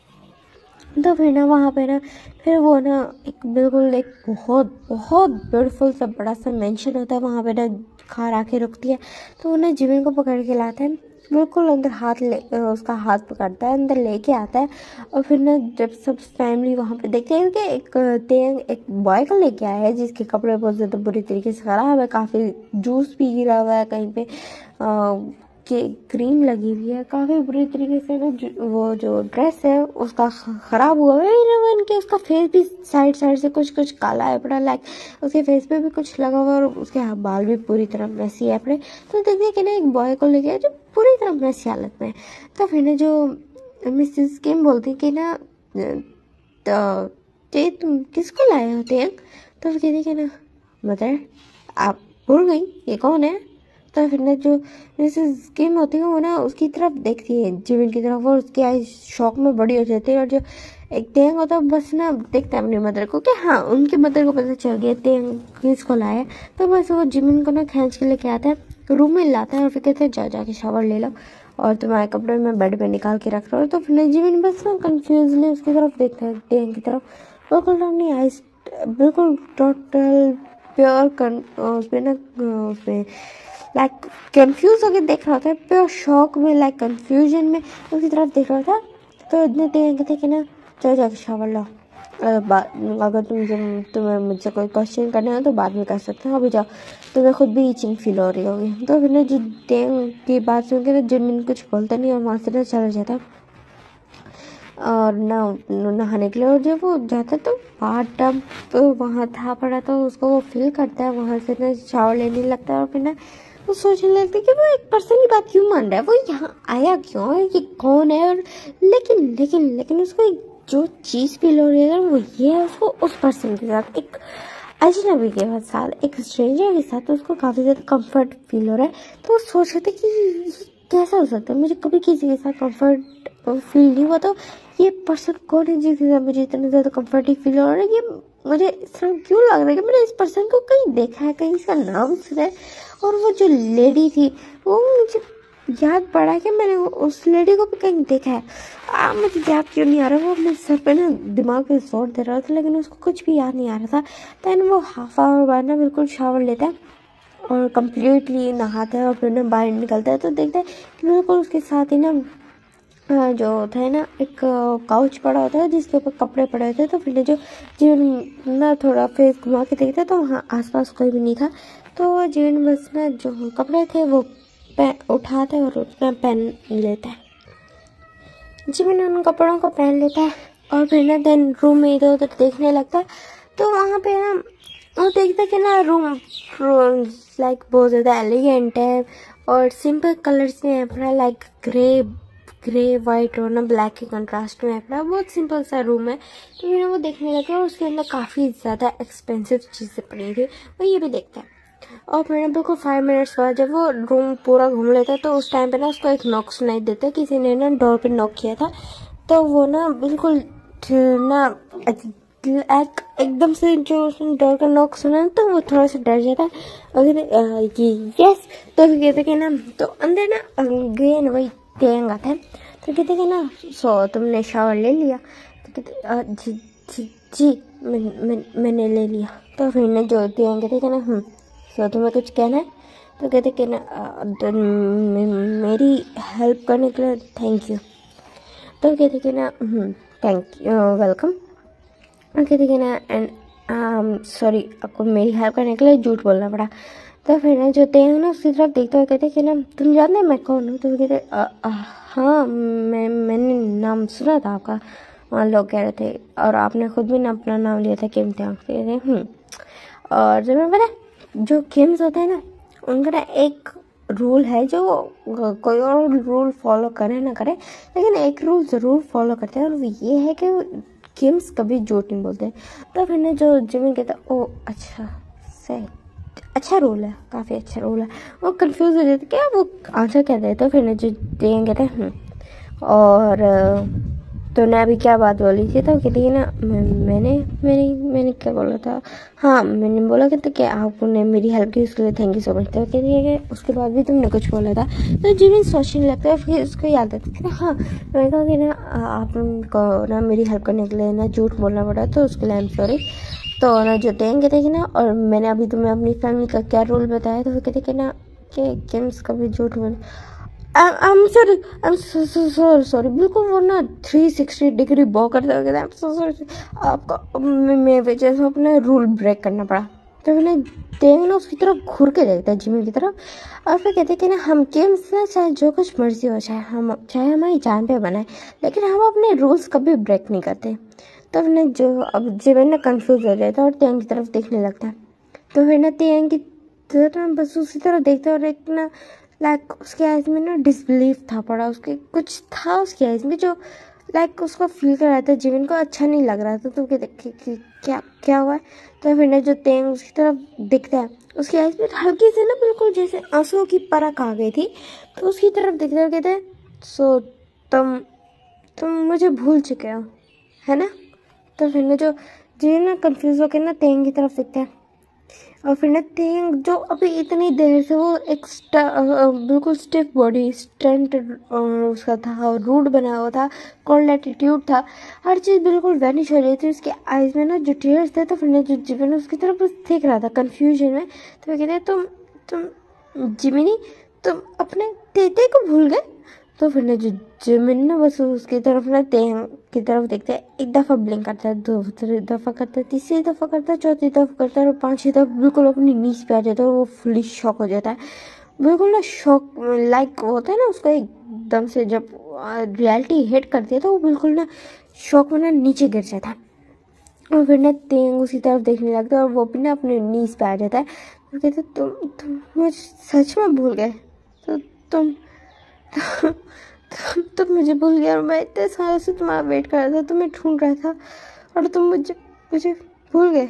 तो फिर ना वहाँ पे ना फिर वो ना एक बिल्कुल एक बहुत बहुत ब्यूटीफुल सा बड़ा सा मेंशन होता है, वहाँ पे ना कार आके रुकती है, तो वो ना जिमिन को पकड़ के लाता है, बिल्कुल अंदर उसका हाथ पकड़ता है, अंदर लेके आता है। और फिर ना जब सब फैमिली वहाँ पे देखते हैं कि एक बॉय को लेके आया है, जिसके कपड़े बहुत ज़्यादा बुरी तरीके से ख़राब है, काफ़ी जूस पी गिरा हुआ है, कहीं पे कि क्रीम लगी हुई है, काफ़ी बुरी तरीके से ना वो जो ड्रेस है उसका ख़राब हुआ है, इवन कि उसका फेस भी साइड से कुछ कुछ काला है पड़ा, लाइक उसके फेस पे भी कुछ लगा हुआ है, और उसके बाल भी पूरी तरह मैसी है पड़े। तो देखिए कि ना एक बॉय को लेके जो पूरी तरह मैसी हालत में है। तो फिर ना जो मिसेस किम बोलती कि ना तो तुम किसको लाए होते हैं, तो फिर कहती कि ना मदर आप भूल गई ये कौन है। तो फिर ना जो मिसेस किम होती है वो ना उसकी तरफ देखती है, जिमिन की तरफ, और उसकी आई शॉक में बड़ी हो जाती है। और जो एक तेंग होता है बस ना देखता है अपनी मदर को कि हाँ उनकी मदर को पता चल गया तेंग किसको लाया। तो बस वो जिमिन को ना खींच के लेके आता है, रूम में लाता है, और फिर कहते हैं जाके शावर ले लो, और तुम्हारे कपड़े मैं बेड पे निकाल के रख रहा हूँ। तो फिर ना जिमिन बस ना कन्फ्यूजली उसकी तरफ देखता है, तेंग की तरफ, बिल्कुल अपनी आइज बिल्कुल टोटल प्योर उसमें लाइक कंफ्यूज होकर देख रहा था, प्योर शॉक में, लाइक कंफ्यूजन में उसकी तरफ देख रहा था। तो इतने देर थे कि ना चलो जाके शावर लो, अगर तुम्हें मुझसे कोई क्वेश्चन करना है तो बाद में कर सकते हो, अभी जाओ, तुम्हें खुद भी ईचिंग फील हो रही होगी। तो फिर ना जो तेंग की बात सुन के ना जिमिन कुछ बोलता नहीं, और वहाँ से ना चला जाता और नहाने के लिए। और जब वो जाता तो बाथ टब वहाँ था पड़ा, तो उसको वो फील करता है, वहाँ से ना शावर लेने लगता है। और फिर ना वो सोचने लगती है कि वो एक पर्सन की बात क्यों मान रहा है, वो यहाँ आया क्यों है, ये कौन है। और लेकिन उसको एक जो चीज़ फील हो रही है वो ये है, उसको उस पर्सन के साथ एक अजनबी के बाद साथ एक स्ट्रेंजर के साथ तो उसको काफ़ी ज़्यादा कंफर्ट फील हो रहा है। तो वो सोच रहे थे कि ये कैसा हो सकता है, मुझे कभी किसी के साथ कंफर्ट फील नहीं हुआ, तो ये पर्सन कौन है जिसके साथ मुझे इतना ज़्यादा कंफर्ट फील हो रहा है। ये मुझे इस तरह क्यों लग रहा है कि मैंने इस पर्सन को कहीं देखा है, कहीं इसका नाम सुना है। और वो जो लेडी थी वो मुझे याद पड़ा कि मैंने उस लेडी को भी कहीं देखा है। मुझे याद क्यों नहीं आ रहा, वो अपने सर पे ना दिमाग पे जोर दे रहा था लेकिन उसको कुछ भी याद नहीं आ रहा था। दैन वो हाफ आवर बाद ना बिल्कुल शावर लेता है और कम्प्लीटली नहाता है और फिर ना बाहर निकलता है, तो देखता है कि बिल्कुल उसके साथ ही ना जो होता है ना एक काउच पड़ा होता है जिसके ऊपर कपड़े पड़े होते हैं। तो फिर जो जीवन ना थोड़ा फेस घुमा के देखता है तो वहाँ आसपास कोई भी नहीं था। तो जीवन बस ना जो कपड़े थे वो उठाता है और उसमें पहन लेता है। जीवन उन कपड़ों को पहन लेता है और फिर ना देन रूम में इधर उधर देखने लगता है। तो वहाँ पे ना वो देखता है कि ना रूम लाइक बहुत ज़्यादा एलिगेंट है और सिंपल कलर्स में है पड़ा, लाइक ग्रे वाइट और ना ब्लैक के कंट्रास्ट में है पड़ा, बहुत सिंपल सा रूम है। तो फिर वो देखने लगा और उसके अंदर काफ़ी ज़्यादा एक्सपेंसिव चीज़ें पड़ी थी, वो ये भी देखता है। और फिर ना बिल्कुल 5 मिनट्स बाद जब वो रूम पूरा घूम लेता है तो उस टाइम पे ना उसको एक नॉक सुनाई देता है, किसी ने ना डोर पे नॉक किया था। तो वो ना बिल्कुल ना एकदम से जो उसने डोर का नॉक सुना तो वो थोड़ा सा डर जाता है और कहते यस। तो फिर कहते कि ना तो अंदर ना अगेन वही तेंग आता है। तो कहते कि ना सो तुमने शावर ले लिया? तो कहते जी जी जी मैंने ले लिया। तो फिर ना जो तेंग कहते कि ना सो तुम्हें कुछ कहना है? तो कहते कि ना मेरी हेल्प करने के लिए थैंक यू। तो कहते कि ना थैंक यू वेलकम। और कहते कि ना एंड सॉरी आपको मेरी हेल्प करने के लिए झूठ बोलना पड़ा। तो फिर ना जो तेंग ना उसकी तरफ देखते हुए कहते कि ना तुम जानते हैं मैं कौन हूँ? तो कहते हाँ मैंने नाम सुना था आपका, वहाँ लोग कह रहे थे और आपने खुद भी ना अपना नाम लिया था किम तेंग। कहते और जब मैं पता जो किम्स होते हैं ना उनका ना एक रूल है जो कोई और रूल फॉलो करे ना करे लेकिन एक रूल ज़रूर फॉलो करते हैं और वो ये है कि किम्स कभी झूठ नहीं बोलते। तो फिर ना जो जिमिन कहता है ओ अच्छा सही, अच्छा रोल है, काफ़ी अच्छा रोल है। वो कंफ्यूज हो जाते क्या वो आंसर क्या दे। तो फिर ना जो देंगे कहते हैं और तूने अभी क्या बात बोली थी? तो कहती है ना मैंने क्या बोला था? हाँ मैंने बोला कि तो क्या आपने मेरी हेल्प की उसके लिए थैंक यू सो मच। तो कहती है कि उसके बाद भी तुमने कुछ बोला था। तो जिमिन सोचने लगता है फिर उसको याद आता है हाँ मैंने कहा कि ना आपको ना मेरी हेल्प करने के लिए ना झूठ बोलना पड़ा तो उसके लिए आई एम सॉरी। तो ना जो देंगे थे कि ना और मैंने अभी तुम्हें अपनी फैमिली का क्या रोल बताया। तो वो कहते कि ना कि किम्स कभी झूठ बोल I'm sorry, I'm so sorry। बिल्कुल वो ना 360 डिग्री बॉ करते हुए I'm so sorry आपका मैं वजह से अपना रूल ब्रेक करना पड़ा। तो मैंने देंगे ना उसकी तरफ घूर के देखता है जिमी की तरफ और फिर कहते कि ना हम किम्स ना चाहे जो कुछ मर्जी हो चाहे हमारी जान पे बनाए लेकिन हम अपने रूल्स कभी ब्रेक नहीं करते। तो फिर ना जो अब जिमी ना कंफ्यूज हो जाता है और तेंग की तरफ देखने लगता है। तो फिर ना तेंग की तरह बस उसी तरह देखता है और एक ना लाइक उसके आइज में ना डिसबिलीफ था पड़ा, उसके कुछ था उसके आइज में जो लाइक उसको फील कर रहा था जिमिन को अच्छा नहीं लग रहा था। तो क्या क्या हुआ है? तो फिर ना जो तेंग उसकी तरफ दिखता है उसकी आइज में हल्की से ना बिल्कुल जैसे आंसुओं की परख आ गई थी। तो उसकी तरफ दिखते हुए कहते हैं सो तुम मुझे भूल चुके हो है ना? तो फिर ना जो जिमिन ना कन्फ्यूज होकर ना तेंग की तरफ दिखता है और फिर ना तेंग जो अभी इतनी देर से वो एक बिल्कुल स्टिफ बॉडी स्टंट उसका था और रूड बना हुआ था, कोल्ड एटीट्यूड था, हर चीज़ बिल्कुल वैनिश हो रही थी उसके आइज में ना जो टीयर्स थे। तो फिर ना जो जिमिन उसकी तरफ बस देख रहा था कन्फ्यूजन में। तो वो कहते तुम जिमिनी तुम अपने तेते को भूल गए? तो फिर ना जो जिमिन ना बस उसकी तरफ ना तेंग की तरफ देखते हैं, एक दफ़ा ब्लिंक करता है, दूसरी दफ़ा करता है, तीसरी दफ़ा करता है, चौथी दफ़ा करता है और पांचवी दफ़ा बिल्कुल अपनी नीज पे आ जाता है और वो फुली शॉक हो जाता है। बिल्कुल ना शॉक लाइक होता है ना उसको एकदम से जब रियलिटी हिट करती है तो वो बिल्कुल ना शॉक में ना नीचे गिर जाता है और फिर ना तेंग उसी तरफ देखने लगता है और वो भी ना अपने नीज पे आ जाता है। तो कहते तुम मुझे सच में भूल गए? तो तुम मुझे भूल गया और मैं इतने सालों से तुम्हारा वेट कर रहा था, तुम्हें ढूंढ रहा था और तुम मुझे मुझे भूल गए?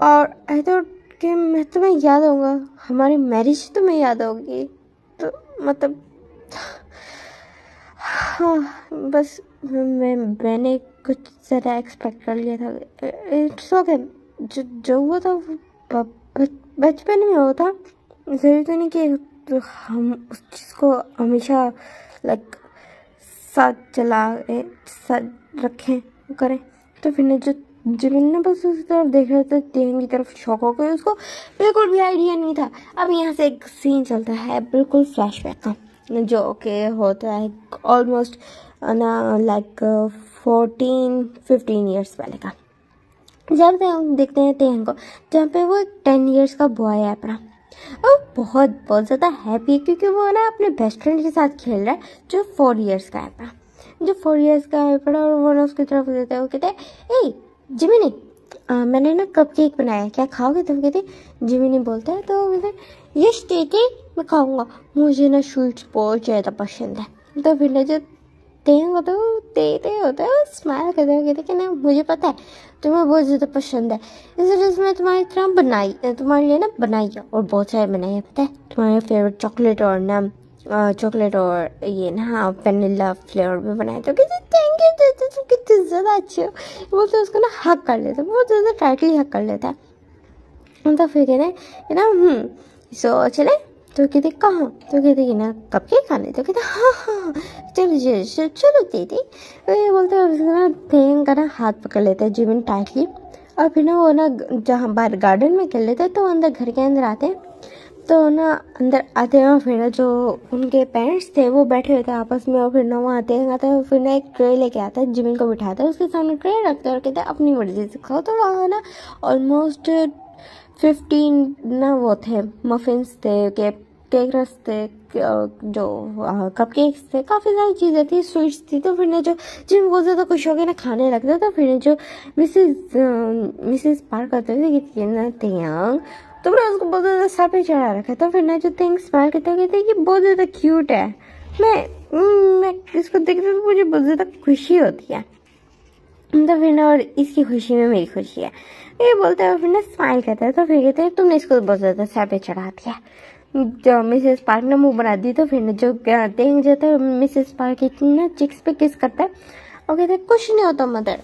और आई थॉट कि मैं तुम्हें याद होगा, हमारी मैरिज तुम्हें याद होगी, तो मतलब हाँ बस मैंने कुछ ज़्यादा एक्सपेक्ट कर लिया था। इट्स ओके, जो हुआ था वो बचपन में हुआ था। ज़रूरी तो नहीं कि तो हम उस चीज़ को हमेशा लाइक साथ साथ रखें करें। तो फिर ने जो जिमिन ने बस उस तरफ देख रहा था, तेन की तरफ शौक हो गई, उसको बिल्कुल भी आइडिया नहीं था। अब यहाँ से एक सीन चलता है बिल्कुल फ्लैशबैक का, जो कि होता है ऑलमोस्ट ना लाइक 14-15 ईयर्स पहले का। जब देखते हैं तेन को, जहाँ पे वो 10 ईयर्स का बॉय है अपना, और बहुत बहुत ज़्यादा हैप्पी है क्योंकि वो ना अपने बेस्ट फ्रेंड के साथ खेल रहा है जो 4 ईयर्स का है अपना, जो 4 ईयर्स का है पड़ा। और वो ना उसकी तरफ देता है, वो कहते हैं ए जिमिनी, मैंने ना कप केक बनाया है, क्या खाओगे तुम? कहते जिमिनी बोलता है, तो कहते यस दीदी मैं खाऊंगा, मुझे ना स्वीट्स बहुत ज़्यादा पसंद है। तो फिर ना जो तेन होता है वो देते होता है, स्माइल करते हुए कहते कि ना मुझे पता है तुम्हें बहुत ज़्यादा पसंद है, इस वजह से मैं तुम्हारी तरह तुम्हारे लिए ना बनाई है, और बहुत सारे बनाई है। पता है तुम्हारे फेवरेट चॉकलेट और ना चॉकलेट और ये ना वनीला फ्लेवर भी बनाए। तो कहते थैंक यू दीदी, तुम कितने ज़्यादा अच्छे हो। बोलते उसको ना हक कर लेते, बहुत ज़्यादा टाइटली हक कर लेता है। तो फिर कहते हैं ना सो चले, तो कहते कहाँ? तो कहते कि ना कब के खाने? तो कहते हाँ चलो चलो चलो दीदी। तो ये बोलते हैं उसको ना थेंग का ना हाथ पकड़ लेते हैं जिमिन टाइटली, और फिर ना वो ना जहाँ बाहर गार्डन में खेल लेते हैं, तो अंदर घर के अंदर आते हैं। तो ना अंदर आते हैं, और फिर ना जो उनके पेरेंट्स थे वो बैठे हुए थे आपस में, और फिर ना वो आते हैं फिर ना एक ट्रे लेके आता है, जिमिन को बिठाता है, उसके सामने ट्रे रखते हैं और कहते हैं अपनी मर्जी से खाओ। तो वहाँ ना ऑलमोस्ट 15 ना वो थे, मफिन्स थे, केक रस थे, जो कपकेक्स थे, काफ़ी सारी चीज़ें थी, स्वीट्स थी। तो फिर ने जो जिम बहुत ज़्यादा खुश हो गए ना खाने लगता था। फिर ने जो मिसेस पार करते थे कि ना तियांग तुमने उसको बहुत ज़्यादा सर पे चढ़ा रखा था। फिर ना जो थिंग स्माइल करते कहते कि बहुत ज़्यादा क्यूट है, मैं इसको देखते तो मुझे बहुत ज़्यादा खुशी होती है। तो फिर ना और इसकी खुशी में मेरी खुशी है, ये बोलते हैं। फिर ना स्माइल करता है, तो फिर कहते हैं तुमने इसको बहुत ज़्यादा सर पे चढ़ा दिया। जो मिसेस पार्क ने मुंह बना दी, तो फिर जो देंग जाता है मिसेस पार्क की ना चिक्स पे किस करता है और कहते हैं कुछ नहीं होता मदर,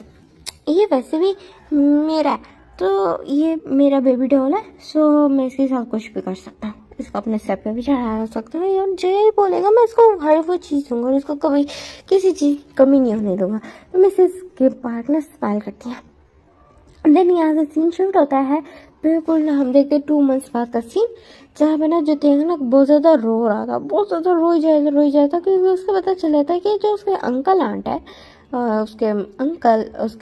ये वैसे भी मेरा है, तो ये मेरा बेबी डॉल है, सो मैं इसके साथ कुछ भी कर सकता हूँ, इसको अपने सर पे भी चढ़ा सकता हूँ, और जो ही बोलेगा मैं इसको हर वो चीज़ दूंगा और इसको कभी किसी चीज़ की कमी नहीं होने दूंगा। तो मिसेस के पार्क ने स्माइल करती है। देन यहाँ से सीन शिफ्ट होता है, बिल्कुल हम देखते 2 मंथ्स बाद का सीन, जहाँ पे ना जो तेंग ना बहुत ज़्यादा रो रहा था, बहुत ज़्यादा रोई जाता था, क्योंकि उसको पता चला था कि जो उसके अंकल आंट है, उसके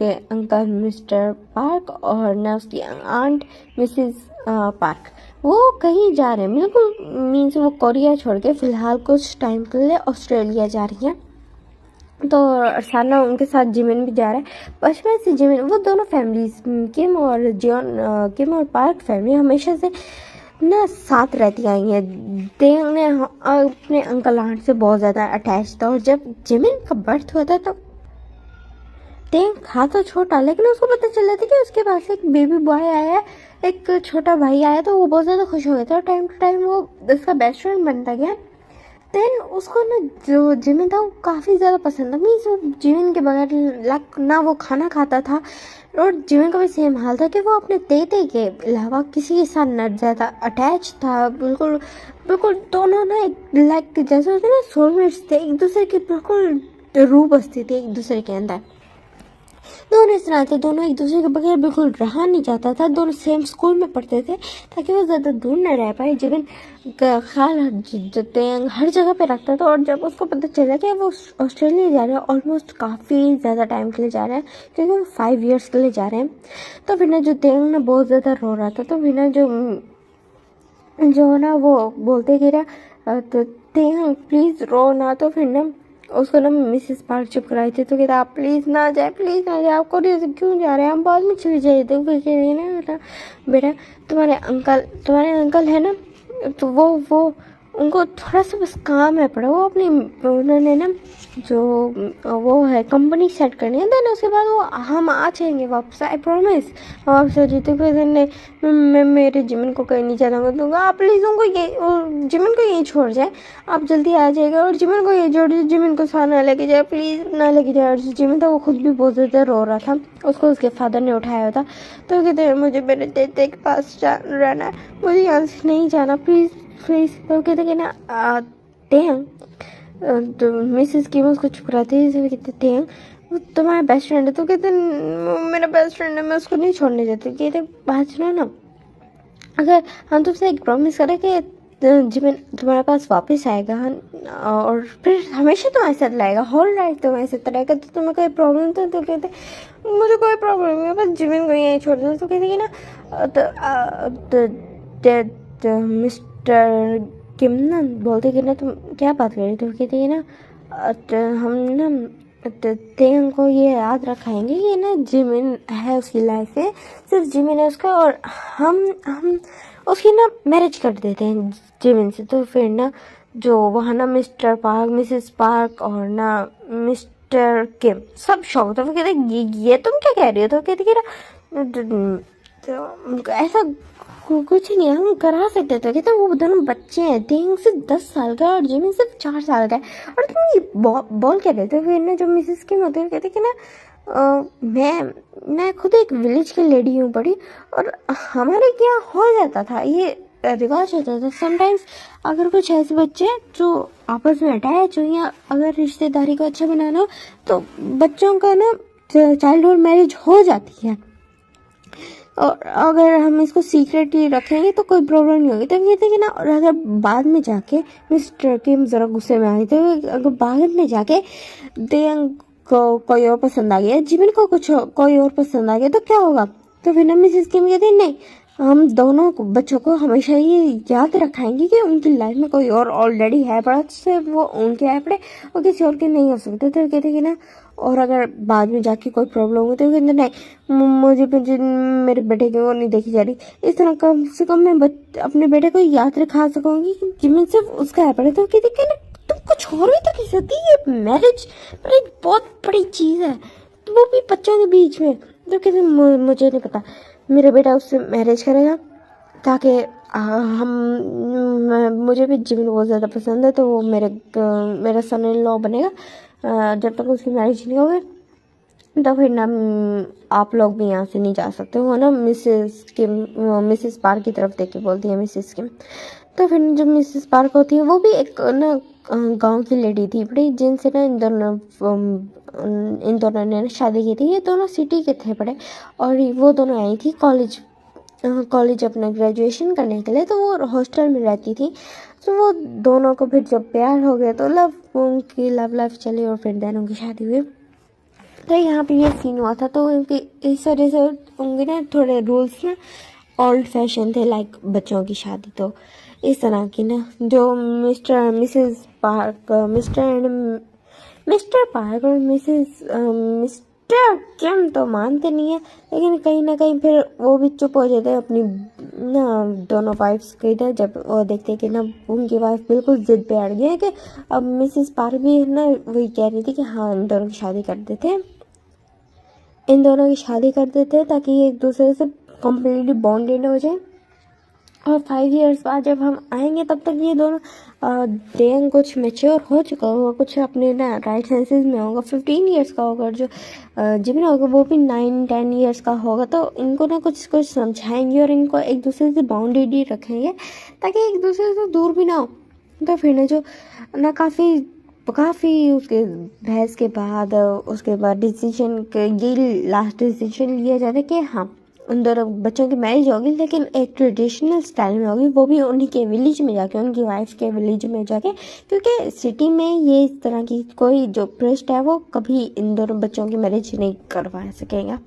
अंकल मिस्टर पार्क और ना उसकी आंट मिसेस पार्क, वो कहीं जा रहे हैं, बिल्कुल मीन्स वो कोरिया छोड़ के फ़िलहाल कुछ टाइम के लिए ऑस्ट्रेलिया जा रही हैं। तो अरसाना उनके साथ जिमिन भी जा रहा है। बचपन से जिमिन, वो दोनों फैमिलीज किम और पार्क फैमिली हमेशा से ना साथ रहती आई हैं। देंग ने अपने अंकल आंट से बहुत ज़्यादा अटैच था, और जब जिमिन का बर्थ हुआ था तो देंग था तो छोटा, लेकिन उसको पता चला था कि उसके पास एक बेबी बॉय आया है, एक छोटा भाई आया, तो वो बहुत ज़्यादा खुश हो गया था, और टाइम टू टाइम वो उसका बेस्ट फ्रेंड बनता गया। देन उसको ना जो जिमिन था वो काफ़ी ज़्यादा पसंद था, मीन्स वो जिमिन के बगैर ना वो खाना खाता था, और जिमिन का भी सेम हाल था कि वो अपने तेते के अलावा किसी के साथ न ज़्यादा अटैच था। बिल्कुल दोनों ना लाइक जैसे होते ना सोलमेट्स थे, एक दूसरे की बिल्कुल रूह बसती थी एक दूसरे के अंदर। दोनों इस तरह थे, दोनों एक दूसरे के बगैर बिल्कुल रहा नहीं जाता था, दोनों सेम स्कूल में पढ़ते थे ताकि वो ज़्यादा दूर न रह पाए। जिमिन का ख्याल हर जगह पे रखता था, और जब उसको पता चला कि वो ऑस्ट्रेलिया जा रहे हैं, ऑलमोस्ट काफ़ी ज़्यादा टाइम के लिए जा रहे हैं, क्योंकि वो 5 ईयर्स के लिए जा रहे हैं, तो फिर ना जो तेंग ना बहुत ज़्यादा रो रहा था, तो फिर ना जो ना वो बोलते कि ना तो तेंग प्लीज़ रो ना। तो फिर ना उसको ना मिसेस पार्क चुप कराई थी, तो कहता आप प्लीज़ ना जाए, आप कोरिया से क्यों जा रहे हैं, आप बाद में चले जाइए। तो फिर कह रही ना बेटा तुम्हारे अंकल है ना, तो वो उनको थोड़ा सा बस काम है पड़ा, वो अपनी उन्होंने ना जो वो है कंपनी सेट करनी है, देन उसके बाद वो हम आ जाएंगे वापस, आई प्रॉमिस। वापस आ जीते फिर मैं मेरे जिमिन को कहीं नहीं जाना मत दूंगा, आप प्लीज़ उनको ये जिमिन को यहीं छोड़ जाए, आप जल्दी आ जाएगा और जिमिन को यहीं छोड़ दीजिए, जिमिन को साथ ना लेके जाए, प्लीज़ ना लेके जाए। और जिमिन था वो खुद भी बहुत ज़्यादा रो रहा था, उसको उसके फादर ने उठाया था, तो कहते हैं मुझे मेरे देते के पास रहना है, मुझे यहाँ से नहीं जाना, प्लीज़ प्लीज़। तो कहते कि ना आते हैं, तो मिसेस की उसको चुप कराती है, कहते हैं वो तुम्हारा बेस्ट फ्रेंड है, तो कहते मेरा बेस्ट फ्रेंड है, मैं उसको नहीं छोड़ने देती। कहते बात सुनो ना, अगर हम तुमसे एक प्रॉमिस करें कि जिमिन तुम्हारे पास वापस आएगा और फिर हमेशा तुम्हारे साथ लाएगा, होल लाइफ तुम्हारे साथ रहेगा, तो तुम्हें कोई प्रॉब्लम तो कहते मुझे कोई प्रॉब्लम नहीं है, बस जिमिन को यहीं छोड़ दो। तो कहते कि ना तो मिस्टर किम ना बोलते कि ना तुम क्या बात कर रही, तो कहते हैं ना तो हम ना तेंग को ये याद रखाएंगे कि ना जिमिन है उसकी लाइफ में, सिर्फ जिमिन है उसका, और हम उसकी ना मैरिज कर देते हैं जिमिन से। तो फिर ना जो वहाँ ना मिस्टर पार्क, मिसेस पार्क और ना मिस्टर किम सब शौक, तो कहते ये तुम क्या कह रही हो, तो कहते कि ना तो ऐसा कुछ नहीं है, हम करा सकते थे। कहते वो दोनों बच्चे हैं, तेंग सिर्फ 10 साल का और जिमिन सिर्फ 4 साल का है, और तुम ये बॉल क्या रहते हो। फिर ना जो मिसेस की मदर कहते कि ना मैं खुद एक विलेज की लेडी हूँ बड़ी, और हमारे यहाँ हो जाता था, ये रिवाज होता था समटाइम्स, अगर कुछ ऐसे बच्चे जो आपस में अटैच हो या अगर रिश्तेदारी को अच्छा बनाना हो तो बच्चों का ना चाइल्डहुड मैरिज हो जाती है, और अगर हम इसको सीक्रेट ही रखेंगे तो कोई प्रॉब्लम नहीं होगी। तो कहते कि ना, और अगर बाद में जाके मिस्टर किम ज़रा गुस्से में आए, तो अगर बाद में जाके देंग को कोई और पसंद आ गया, जिमिन को कुछ कोई और पसंद आ गया, तो क्या होगा। तो फिर ना मिसेस किम कहते नहीं, हम दोनों बच्चों को हमेशा ये याद रखाएंगे कि उनकी लाइफ में कोई और ऑलरेडी है पड़ा, से वो उनके है पड़े और किसी और के नहीं हो सकते। तो कहते कि ना, और अगर बाद में जाके कोई प्रॉब्लम हो तो कहते नहीं, मुझे मेरे बेटे की वो नहीं देखी जा रही, इस तरह कम से कम मैं अपने बेटे को याद रखा सकूंगी कि जिमिन सिर्फ उसका है पड़े। तो कहते कि ना तुम कुछ और भी तो कह सकती है, ये मैरिज एक बहुत बड़ी चीज़ है, तो वो भी बच्चों के बीच में। तो कहते मुझे नहीं पता, मेरा बेटा उससे मैरिज करेगा ताकि मुझे भी जिमिन बहुत ज़्यादा पसंद है, तो वो मेरा सन इन लॉ बनेगा जब तक उसकी मैरिज नहीं होगी। तो फिर ना आप लोग भी यहाँ से नहीं जा सकते हो ना, मिसेस पार्क की तरफ देख के बोलती है मिसेस किम। तो फिर जो मिसेस पार्क होती है वो भी एक ना गांव की लेडी थी बड़ी, जिनसे ना इन दोनों ने शादी की थी। ये दोनों सिटी के थे बड़े, और वो दोनों आई थी कॉलेज अपना ग्रेजुएशन करने के लिए, तो वो हॉस्टल में रहती थी। तो वो दोनों को फिर जब प्यार हो गया तो उनकी लव लाइफ चली, और फिर देन उनकी शादी हुई। तो यहाँ पे ये सीन हुआ था, तो उनकी इस वजह से उनके ना थोड़े रूल्स ना ओल्ड फैशन थे, लाइक बच्चों की शादी तो इस तरह की ना, जो मिस्टर पार्क और मिस्टर किम तो मानते नहीं है, लेकिन कहीं ना कहीं फिर वो भी चुप हो जाते हैं अपनी ना दोनों वाइफ्स के इधर, जब वो देखते हैं कि ना उनकी वाइफ बिल्कुल जिद पे अड़ गई है कि अब मिसेस पार्क भी ना वही कह रही थी कि हाँ इन दोनों की शादी कर देते हैं ताकि ये एक दूसरे से कम्प्लीटली बॉन्डेड हो जाए। और 5 इयर्स बाद जब हम आएंगे तब तक ये दोनों देंग कुछ मैच्योर हो चुका होगा, कुछ अपने ना राइट सेंसेस में होगा, 15 इयर्स का होगा, जो जिमिन होगा वो भी 9-10 इयर्स का होगा। तो इनको ना कुछ समझाएंगे और इनको एक दूसरे से बाउंडेड ही रखेंगे ताकि एक दूसरे से दूर भी ना हो। तो फिर ना जो ना काफ़ी उसके बहस के बाद उसके बाद ये लास्ट डिसीजन लिया जाता है कि हाँ उन दोनों बच्चों की मैरिज होगी, लेकिन एक ट्रेडिशनल स्टाइल में होगी, वो भी उन्हीं के विलेज में जाके, उनकी वाइफ के विलेज में जाके, क्योंकि सिटी में ये इस तरह की कोई जो प्रेस्ट है वो कभी इन दोनों बच्चों की मैरिज नहीं करवा सकेगा।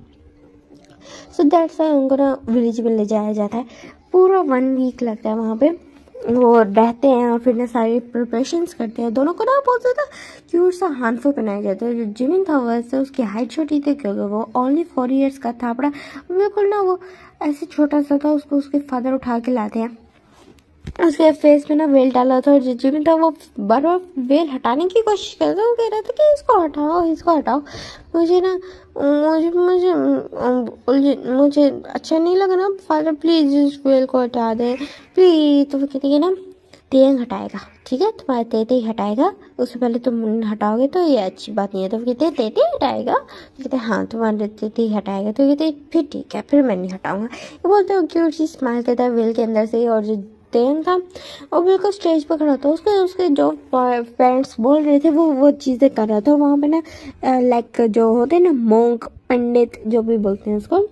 सो दैट्स वाई उनको ना विलेज में ले जाया जाता है। पूरा 1 वीक लगता है वहाँ पे, वो रहते हैं और फिर ना सारी प्रिपरेशंस करते हैं। दोनों को ना बहुत ज़्यादा क्यूट सा हानफुल बनाया जाता है। जो जिमिन था वैसे उसकी हाइट छोटी थी क्योंकि वो ओनली 4 इयर्स का था, बड़ा बिल्कुल ना वो ऐसे छोटा सा था, उसको उसके फादर उठा के लाते हैं। उसके फेस पे ना वेल डाला था, और जिमी था वो बार बार वेल हटाने की कोशिश कर रहा था। वो कह रहा था कि इसको हटाओ, इसको हटाओ, मुझे ना मुझे मुझे मुझे अच्छा नहीं लग रहा, फादर प्लीज इस वेल को हटा दे प्लीज। तो वो कहते हैं ना तेंग हटाएगा, ठीक है, तुम्हारे तेते ही हटाएगा, उससे पहले तुम हटाओगे तो ये अच्छी बात नहीं है। तो वो कहते तेते ही हटाएगा, तो कहते हाँ तुम्हारे तेते ही हटाएगा। तो कहते फिर ठीक है, फिर मैं नहीं हटाऊंगा। ये बोलते हो क्यूट सी स्माइल करता है वेल के अंदर से। और जो तेन था और बिल्कुल स्टेज पर खड़ा था, उसके उसके जो पेरेंट्स बोल रहे थे वो चीज़ें कर रहा था वहाँ पे ना। लाइक जो होते हैं ना मोंक, पंडित जो भी बोलते हैं उसको,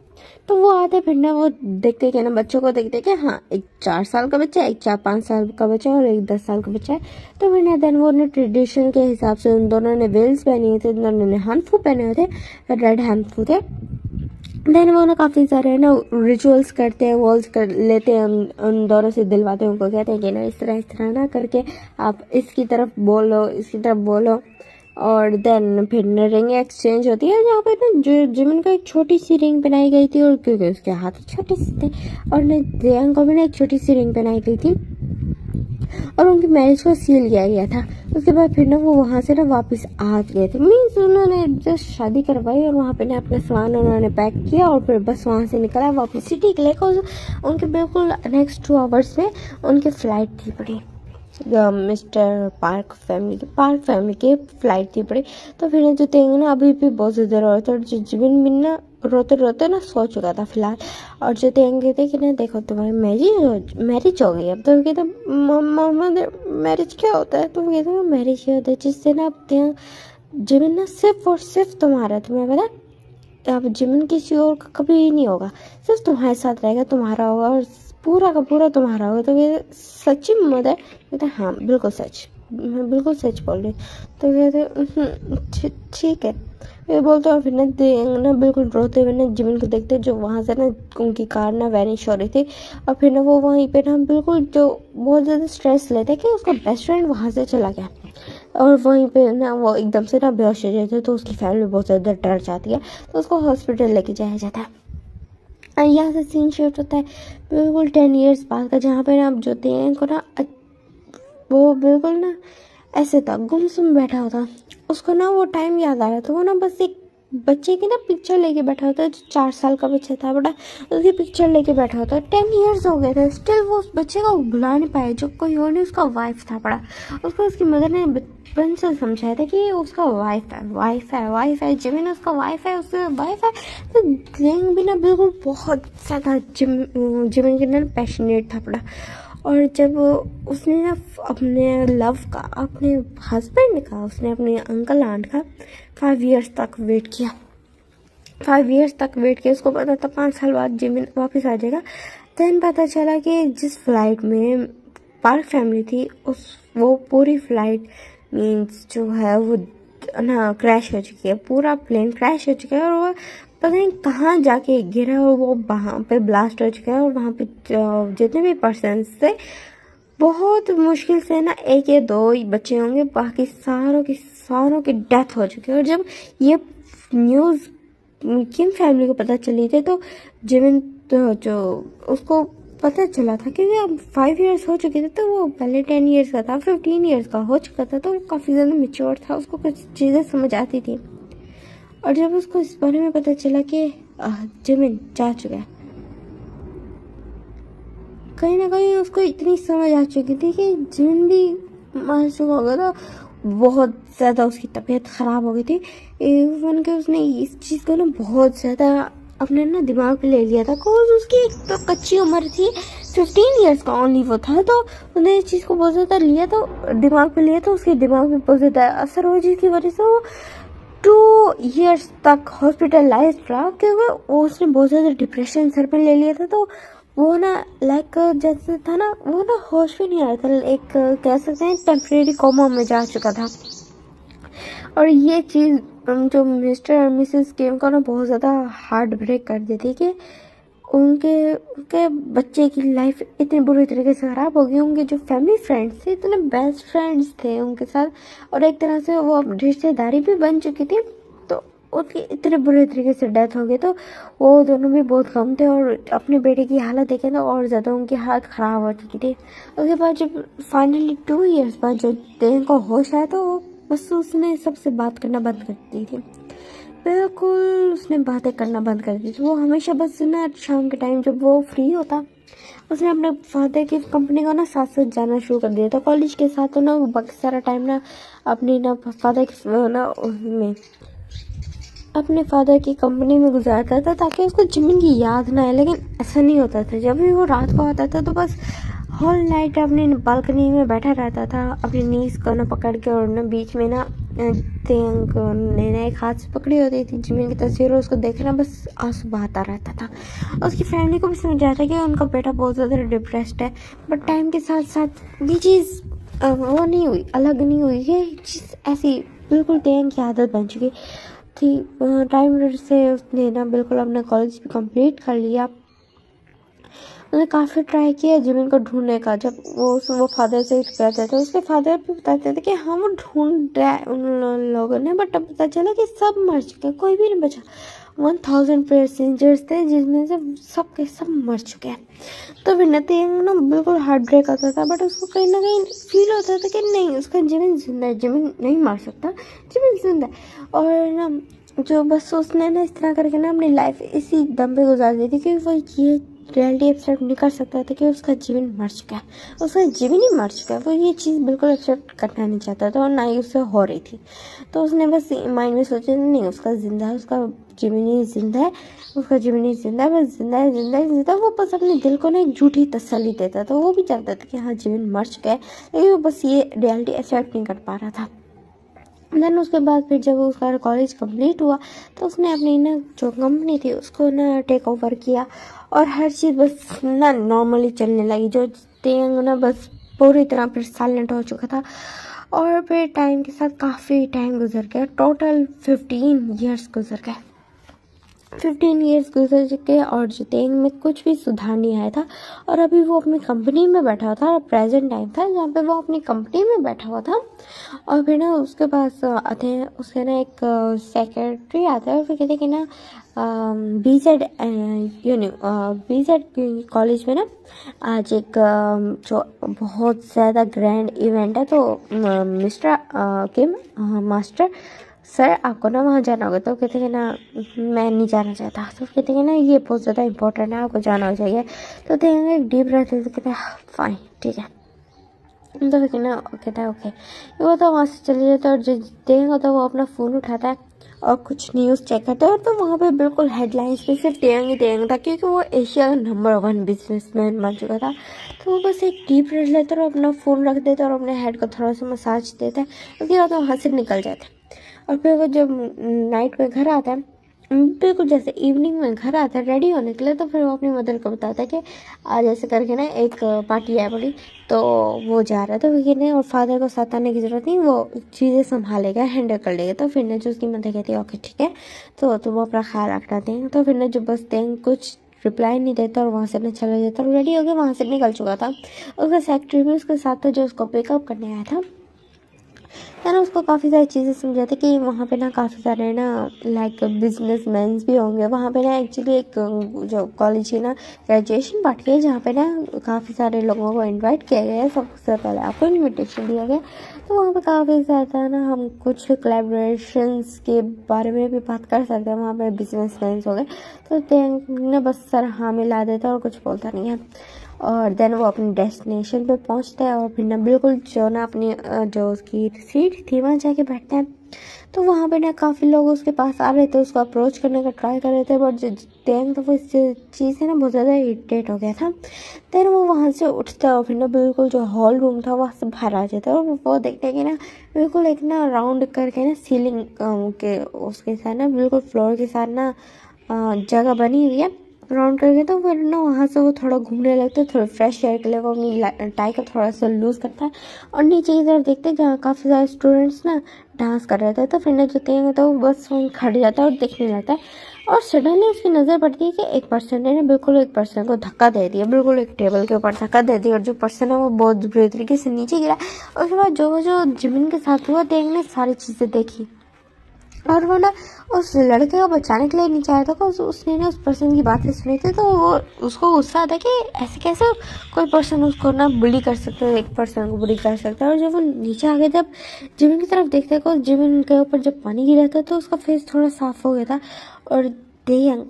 तो वो आते फिर ना वो देखते कि ना बच्चों को देखते कि हाँ एक 4 साल का बच्चा है, एक 4-5 साल का बच्चा है और एक 10 साल का बच्चा है। तो फिर ना देन वो ने ट्रेडिशन के हिसाब से उन दोनों ने वेल्स पहने हुए थे, दोनों ने हैंडफू पहने हुए थे, रेड हैंडफू थे। देन वो ना काफ़ी सारे ना रिचुअल्स करते हैं, वॉल्स कर लेते हैं, उन दोनों से दिलवाते हैं, उनको कहते हैं कि ना इस तरह ना करके आप इसकी तरफ बोलो, इसकी तरफ बोलो। और देन फिर रिंग एक्सचेंज होती है, जहाँ पे ना जो जिमिन को एक छोटी सी रिंग पहनाई गई थी, और क्योंकि उसके हाथ छोटे से थे, और ना जयंग को भी ना एक छोटी सी रिंग पहनाई गई थी, और उनकी मैरिज को सील किया गया था। उसके बाद फिर ना वो वहाँ से ना वापस आ गए थे, मीन्स उन्होंने जस्ट शादी करवाई और वहाँ पे ना अपना सामान उन्होंने पैक किया और फिर बस वहाँ से निकला वापस सिटी के लिए। उनके बिल्कुल नेक्स्ट 2 आवर्स में उनकी फ़्लाइट थी पड़ी, मिस्टर पार्क फैमिली की फ़्लाइट थी पड़ी। तो फिर जो तेंग ना अभी भी बहुत ज़्यादा रो रहे थे, और जो जिमिन बिन ना रोते रोते ना सो चुका था फिलहाल। और जो तेंग कहते कि ना देखो तुम्हारी मैरिज हो गई अब। तो कहते मम्मा मैरिज क्या होता है? तो वो कहते मैरिज क्या होता है जिससे ना अब जिमिन ना सिर्फ और सिर्फ तुम्हारा, तुम्हें पता अब जिमिन किसी और का कभी नहीं होगा, सिर्फ तुम्हारे साथ रहेगा, तुम्हारा होगा और पूरा का पूरा तुम्हारा होगा। तो ये सच्ची मत है? कहते हाँ बिल्कुल सच, मैं बिल्कुल सच बोल रही। तो कहते ठीक है। ये बोलते और फिर ना बिल्कुल रोते हुए ना जिमिन को देखते, जो वहाँ से ना उनकी कार ना वैनिश हो रही थी। और फिर ना वो वहीं पे ना बिल्कुल जो बहुत ज़्यादा स्ट्रेस लेते कि उसका बेस्ट फ्रेंड वहाँ से चला गया, और वहीं पे ना वो एकदम से ना बेहोश हो जाते। तो उसकी फैमिली बहुत ज़्यादा डर जाती है, तो उसको हॉस्पिटल लेके जाया जाता है। यहाँ से सीन शिफ्ट होता है बिल्कुल 10 ईयर्स बाद का, जहाँ पे ना आप जो तेन को ना वो बिल्कुल ना ऐसे था गुमसुम बैठा होता। उसको ना वो टाइम याद आ रहा था, वो ना बस एक बच्चे की ना पिक्चर लेके बैठा होता है, जो 4 साल का बच्चा था बड़ा, उसकी पिक्चर लेके बैठा होता है। 10 ईयर्स हो गए थे, स्टिल वो उस बच्चे को भुला नहीं पाया, जो कोई और नहीं उसका वाइफ था बड़ा। उसको उसकी मदर ने बचपन से समझाया था कि उसका वाइफ है जिमिन उसका वाइफ है, उसका वाइफ है। तो जेंग भी ना बिल्कुल बहुत ज़्यादा जिमिन के ना पैशनेट था बड़ा। और जब उसने ना अपने लव का, अपने हस्बैंड का, उसने अपने अंकल आंट का 5 ईयर्स तक वेट किया। 5 ईयर्स तक वेट किया, उसको पता था 5 साल बाद जिमिन वापस आ जाएगा। देन पता चला कि जिस फ्लाइट में पार्क फैमिली थी वो पूरी फ्लाइट मीन्स जो है वो ना क्रैश हो चुकी है, पूरा प्लेन क्रैश हो चुका है, और वो पता नहीं कहाँ जाके गिरा, और वो वहाँ पे ब्लास्ट हो चुका है। और वहाँ पे जितने भी पर्सन थे बहुत मुश्किल से ना 1 या 2 ही बचे होंगे, बाकी सारों की डेथ हो चुकी है। और जब ये न्यूज़ किम फैमिली को पता चली थी, तो जिमिन तो जो उसको पता चला था क्योंकि अब 5 ईयर्स हो चुके थे, तो वो पहले 10 ईयर्स का था, 15 ईयर्स का हो चुका था, तो वो काफ़ी ज़्यादा मेच्योर था, उसको कुछ चीज़ें समझ आती थी। और जब उसको इस बारे में पता चला कि जिमिन जा चुका है, कहीं ना कहीं उसको इतनी समझ आ चुकी थी कि जिमिन भी मर चुका होगा, तो बहुत ज़्यादा उसकी तबीयत ख़राब हो गई थी। इवन कि उसने इस चीज़ को ना बहुत ज़्यादा अपने ना दिमाग पे ले लिया था, बिकॉज उसकी एक तो कच्ची उम्र थी, 15 ईयर्स का ओनली वो था, तो उसने इस चीज़ को बहुत ज़्यादा लिया, तो दिमाग पे लिया, तो उसके दिमाग में बहुत ज़्यादा असर हुआ, जिसकी वजह से वो 2 ईयर्स तक हॉस्पिटलाइज रहा, क्योंकि उसने बहुत ज़्यादा डिप्रेशन सर पे ले लिया था। तो वो ना लाइक जैसे था ना, वो ना होश भी नहीं आ रहा था, एक कह सकते हैं टेम्परेरी कोमा में जा चुका था। और ये चीज़ जो मिस्टर और मिसेस किम को ना बहुत ज़्यादा हार्ट ब्रेक कर देती कि उनके बच्चे की लाइफ इतनी बुरी तरीके से ख़राब हो गई। उनके जो फैमिली फ्रेंड्स थे, इतने बेस्ट फ्रेंड्स थे उनके साथ, और एक तरह से वो अब रिश्तेदारी भी बन चुकी थी। तो उसकी इतने बुरे तरीके से डेथ हो गई। तो वो दोनों भी बहुत कम थे और अपने बेटे की हालत देखें तो और ज़्यादा उनकी हालत ख़राब हो चुकी थी। उसके बाद जब फाइनली 2 इयर्स बाद जो तेन को होश आया तो बस उसने सबसे बात करना बंद कर दी थी। बिल्कुल उसने बातें करना बंद कर दी थी। वो हमेशा बस ना शाम के टाइम जब वो फ्री होता, उसने अपने फादर की कंपनी को ना साथ साथ जाना शुरू कर दिया था कॉलेज के साथ। तो ना वो बाकी सारा टाइम ना अपनी ना फादर की ना उसमें अपने फादर की कंपनी में गुजारता था ताकि उसको जिमिन की याद ना आए। लेकिन ऐसा नहीं होता था। जब भी वो रात को आता था तो बस होल नाइट अपनी बालकनी में बैठा रहता था, अपनी नीज को ना पकड़ के, और ना बीच में ना तेंग ने एक हाथ से पकड़ी होती थी जिमिन की तस्वीर, उसको देखना बस आंसू बहाता रहता था। उसकी फैमिली को भी समझाया था कि उनका बेटा बहुत ज़्यादा डिप्रेस्ड है। बट टाइम के साथ साथ ये चीज़ वो नहीं हुई, अलग नहीं हुई। ये चीज़ ऐसी बिल्कुल तेंग की आदत बन चुकी थी। टाइम से उसने ना बिल्कुल अपना कॉलेज भी कंप्लीट कर लिया। उसने काफ़ी ट्राई किया जिमिन को ढूंढने का। जब वो फादर से कहते थे, उसके फादर भी बताते थे कि हाँ वो ढूंढ रहा है उन लोगों ने, बट अब पता चला कि सब मर चुके, कोई भी नहीं बचा। 1000 पैसेंजर्स थे जिसमें से सब के सब मर चुके हैं। तो फिर नथिंग ना बिल्कुल हार्ट ब्रेक होता था, बट उसको कहीं ना कहीं फील होता था कि नहीं, उसका जिमिन जिंदा है, जिमिन नहीं मार सकता, जिमिन जिंदा है। और ना जो बस उसने ना इस तरह करके ना अपनी लाइफ इसी दम पे गुजार दी थी कि वो ये रियलिटी एक्सेप्ट नहीं कर सकता था कि उसका जीवन मर चुका है, उसका जीवन ही मर चुका है। वो ये चीज़ बिल्कुल एक्सेप्ट करना नहीं चाहता था और ना ही उससे हो रही थी। तो उसने बस माइंड में सोचा नहीं, उसका जिंदा है, उसका जीवन ही जिंदा है, उसका जीवन ही जिंदा है, बस जिंदा है, जिंदा है, जिंदा है। वो बस अपने दिल को ना एक झूठी तसल्ली देता था। वो भी चाहता था कि हाँ जीवन मर चुका है, लेकिन वो बस ये रियलिटी एक्सेप्ट नहीं कर पा रहा था। देन उसके बाद फिर जब उसका कॉलेज कंप्लीट हुआ तो उसने अपनी ना जो कंपनी थी उसको ना टेक ओवर किया और हर चीज़ बस ना नॉर्मली चलने लगी। जो तेंग ना बस पूरी तरह फिर साइलेंट हो चुका था। और फिर टाइम के साथ काफ़ी टाइम गुजर गया, टोटल 15 ईयर्स गुजर गए। 15 ईयर्स गुजर चुके और जितेंग में कुछ भी सुधार नहीं आया था। और अभी वो अपनी कंपनी में बैठा हुआ था, प्रेजेंट टाइम था जहाँ पे वो अपनी कंपनी में बैठा हुआ था। और फिर ना उसके पास आते हैं, उसके ना एक सेक्रेटरी आता है और फिर कहते हैं कि ना BZ BZ कॉलेज में ना आज एक जो बहुत ज़्यादा ग्रैंड इवेंट है। तो मिस्टर किम मास्टर सर आपको ना वहाँ जाना होगा। तो कहते हैं ना मैं नहीं जाना चाहता। तो कहते हैं ना ये बहुत ज़्यादा इंपॉर्टेंट है, आपको जाना हो चाहिए। तो देंगे एक डीप ब्रेथ लेते, कहते हैं फाइन ठीक है। तो फिर ना कहता है ओके। वो तो वहाँ से चले जाता है और जो देंगे तो वो अपना फ़ोन उठाता है और कुछ न्यूज़ चेक करता है। और तो वहाँ पे बिल्कुल हेडलाइंस पे सिर्फ टेंग ही टेंग था, क्योंकि वो एशिया का नंबर 1 बिजनेसमैन बन चुका था। तो वो बस एक डीप ब्रेथ लेता है और अपना फ़ोन रख देता है और अपने हेड को थोड़ा सा मसाज देता है। उसके बाद वो वहाँ से निकल जाता है। और फिर वो जब नाइट में घर आता है, बिल्कुल जैसे इवनिंग में घर आता है रेडी होने के लिए, तो फिर वो अपनी मदर को बताता है कि आज ऐसे करके ना एक पार्टी है बड़ी, तो वो जा रहा है। तो फिर नहीं, और फादर को साथ आने की ज़रूरत नहीं, वो चीज़ें संभालेगा, हैंडल कर लेगा। तो फिर ना जो उसकी मदर कहती है ओके ठीक है, तो वो अपना ख्याल रखना देंगे। तो फिर ना जो बस देंगे कुछ रिप्लाई नहीं देता और वहाँ से ना चला जाता और रेडी हो गया, वहाँ से निकल चुका था। उसका सेक्रेटरी भी उसके साथ था जो उसको पिकअप करने आया था। है ना, उसको काफ़ी सारी चीज़ें समझाते कि वहाँ पे ना काफ़ी सारे ना लाइक बिजनेसमैन भी होंगे। वहाँ पे ना एक्चुअली एक जो कॉलेज की ना ग्रेजुएशन पार्टी है जहाँ पे ना काफ़ी सारे लोगों को इनवाइट किया गया है। सबसे पहले आपको इनविटेशन दिया गया। तो वहाँ पे काफ़ी ज़्यादा ना हम कुछ कोलैबोरेशंस के बारे में भी बात कर सकते हैं। वहाँ पे बिजनेसमैन हो गए तो ना बस सर हाँ मिला देता और कुछ बोलता नहीं है। और देन वो अपनी डेस्टिनेशन पे पहुंचता है और फिर ना बिल्कुल जो ना अपनी जो उसकी सीट थी वहाँ जाके बैठता है। तो वहाँ पे ना काफ़ी लोग उसके पास आ रहे थे, उसको अप्रोच करने का ट्राई कर रहे थे, बट देन तो वो इस चीज़ से ना बहुत ज़्यादा इरिटेट हो गया था। देन वो वहाँ से उठता है और फिर ना बिल्कुल जो हॉल रूम था वहाँ से बाहर आ जाता है और वो देखते हैं कि ना बिल्कुल एक ना राउंड करके ना सीलिंग के उसके साथ ना बिल्कुल फ्लोर के साथ ना जगह बनी हुई है राउंड करके। तो फिर ना वहाँ से वो थोड़ा घूमने लगता है, थोड़ा फ्रेश एयर के लिए वो अपनी टाई को थोड़ा सा लूज़ करता है और नीचे की तरफ देखते हैं जहाँ काफ़ी सारे स्टूडेंट्स ना डांस कर रहे थे। तो फिर ना जो तेंग तो बस वहीं खड़ जाता है और देखने लगता है। और सडनली उसकी नज़र पड़ती है कि एक पर्सन ने बिल्कुल एक पर्सन को धक्का दे दिया, बिल्कुल एक टेबल के ऊपर धक्का दे दिया और जो पर्सन है वो बहुत बुरी तरीके से नीचे गिरा। उसके बाद जो जिमिन के साथ हुआ तेंग ने सारी चीज़ें देखी और वो ना उस लड़के को बचाने के लिए नीचे आया था, उसने ना उस पर्सन की बातें सुनी थी, तो वो उसको गुस्सा आता कि ऐसे कैसे कोई पर्सन उसको ना बुली कर सकता है, एक पर्सन को बुली कर सकता है। और जब वो नीचे आ गया, जब जिमिन की तरफ देखते हैं, तो जिमिन के ऊपर जब पानी गिरा था तो उसका फेस थोड़ा साफ हो गया था। और देयंग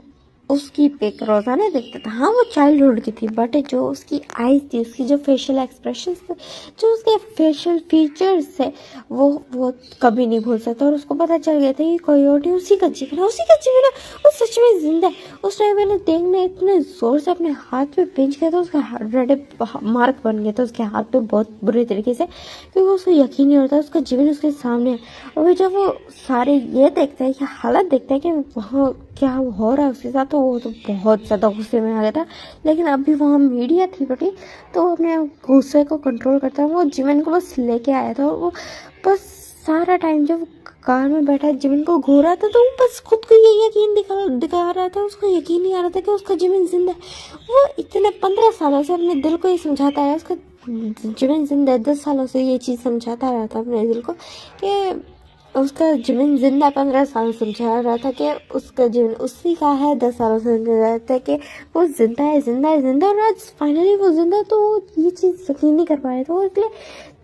उसकी पिक रोजाना देखता था। हाँ, वो चाइल्डहुड की थी, बट जो उसकी आईज थी, उसकी जो फेशियल एक्सप्रेशंस थे, जो उसके फेशियल फीचर्स थे, वो कभी नहीं भूल सकता। और उसको पता चल गया था कि कोयोटे उसी का जीवन है, वो सच में जिंदा है। उस टाइम मैंने देखने इतने जोर से अपने हाथ पे पिंच किया था, उसका रेड मार्क बन गया था उसके हाथ पे बहुत बुरे तरीके से, क्योंकि उसको यकीन नहीं होता उसका जीवन उसके सामने है। और जब वो सारे ये देखते हैं कि हालत देखते हैं कि वहाँ क्या हो रहा है उसके साथ, तो वो तो बहुत ज़्यादा गुस्से में आ गया था। लेकिन अभी वहाँ मीडिया थी बटी, तो वो अपने गुस्से को कंट्रोल करता है। वो जिमिन को बस लेके आया था, और वो बस सारा टाइम जब कार में बैठा जिमिन को घूर रहा था, तो वो बस खुद को ये यकीन दिखा रहा था। उसको यकीन नहीं आ रहा था कि उसका जिमिन जिंदा है। वो इतने 15 सालों से अपने दिल को ये समझाता है उसका जिमिन जिंदा है। 10 सालों से ये चीज़ समझाता रहा था अपने दिल को कि उसका जीवन जिंदा। 15 साल समझा रहा था कि उसका जीवन उसी का है। 10 सालों से समझा रहा था कि वो जिंदा है। और आज फाइनली वो जिंदा, तो वो ये चीज़ यकीन नहीं कर पा रहा था। वो इसलिए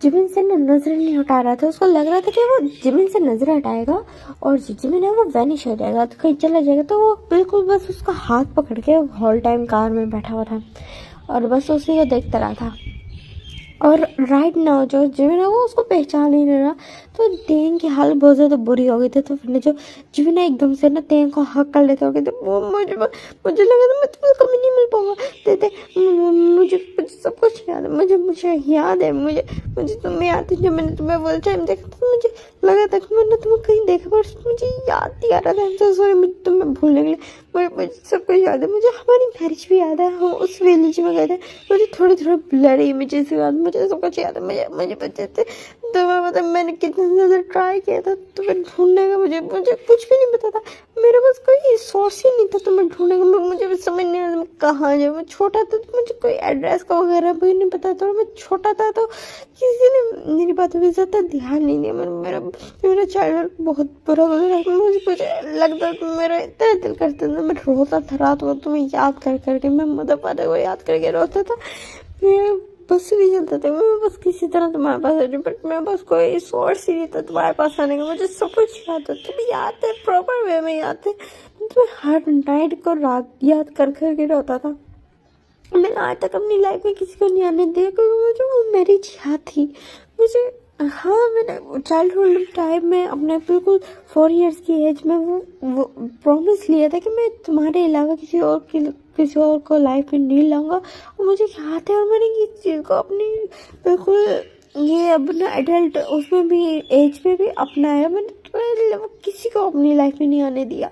जिमिन से नजर नहीं हटा रहा था। उसको लग रहा था कि वो जिमिन से नजर हटाएगा और जो जिमिन है वो वैनिश हो जाएगा, तो कहीं चला जाएगा। तो वो बिल्कुल बस उसका हाथ पकड़ के हॉल टाइम कार में बैठा हुआ था और बस उसी को देखता रहा था। और राइट नाउ जो जिमिन है वो उसको पहचान ही नहीं रहा। तो तेन की हालत बहुत ज़्यादा बुरी हो गई थी। तो फिर जो जिमिन एकदम से ना तेन को हक कर लेते हो गए थे। वो मुझे लगा था मैं तुम्हें कभी नहीं मिल पाऊंगा। मुझे सब कुछ याद है, मुझे याद है, मुझे तुम्हें याद है। जब मैंने तुम्हें वो टाइम देखा तो मुझे लगा था कि मैंने तुम्हें कहीं देखा, पर मुझे याद नहीं आ रहा था। तो सॉरी, मुझे तुम्हें भूलने के लिए। मुझे सब कुछ याद है, मुझे हमारी मैरिज भी याद है, हम उस विलेज में गए थे। मुझे थोड़ी ब्लरी इमेजेस याद, मुझे सब कुछ याद है। मुझे बच्चे थे तो मैं पता मैंने कितना ज़्यादा ट्राई किया था तुम्हें ढूंढने का। मुझे कुछ भी नहीं पता था, मेरे पास कोई सोर्स ही नहीं था तुम्हें ढूंढने का। मुझे भी समझ नहीं आता मैं कहाँ जाऊँ। मैं छोटा था तो मुझे कोई एड्रेस का वगैरह भी नहीं पता था, और मैं छोटा था तो किसी ने मेरी बातों पर ज़्यादा ध्यान नहीं दिया। मेरा चाइल्डहुड बहुत बुरा गुजरा। मुझे कुछ लगता था, मेरा इतना दिल करता था, मैं रोता था रात को तुम्हें याद कर करके। मैं मदर फादर को याद करके रोता था। मैं बस नहीं चलता था, मैं बस किसी तरह तुम्हारे पास आ रही, बट मेरे पास कोई सोर्स ही नहीं था तुम्हारे पास आने का। मुझे सब कुछ याद है, तुम्हें याद है, प्रॉपर वे में याद है। तुम्हें हर नाइट को रात याद कर करके रोता था। मैंने आज तक अपनी लाइफ में किसी को नहीं आने दिया, क्योंकि मुझे वो मेरी चाह थी। मुझे हाँ, मैंने चाइल्डहुड टाइम में अपने बिल्कुल 4 इयर्स की एज में वो प्रॉमिस लिया था कि मैं तुम्हारे अलावा किसी और को लाइफ में नहीं लाऊंगा। और मुझे याद है, और मैंने इस चीज़ को अपनी बिल्कुल ये अपना एडल्ट उसमें भी एज में भी अपनाया। मैंने किसी को अपनी लाइफ में नहीं आने दिया।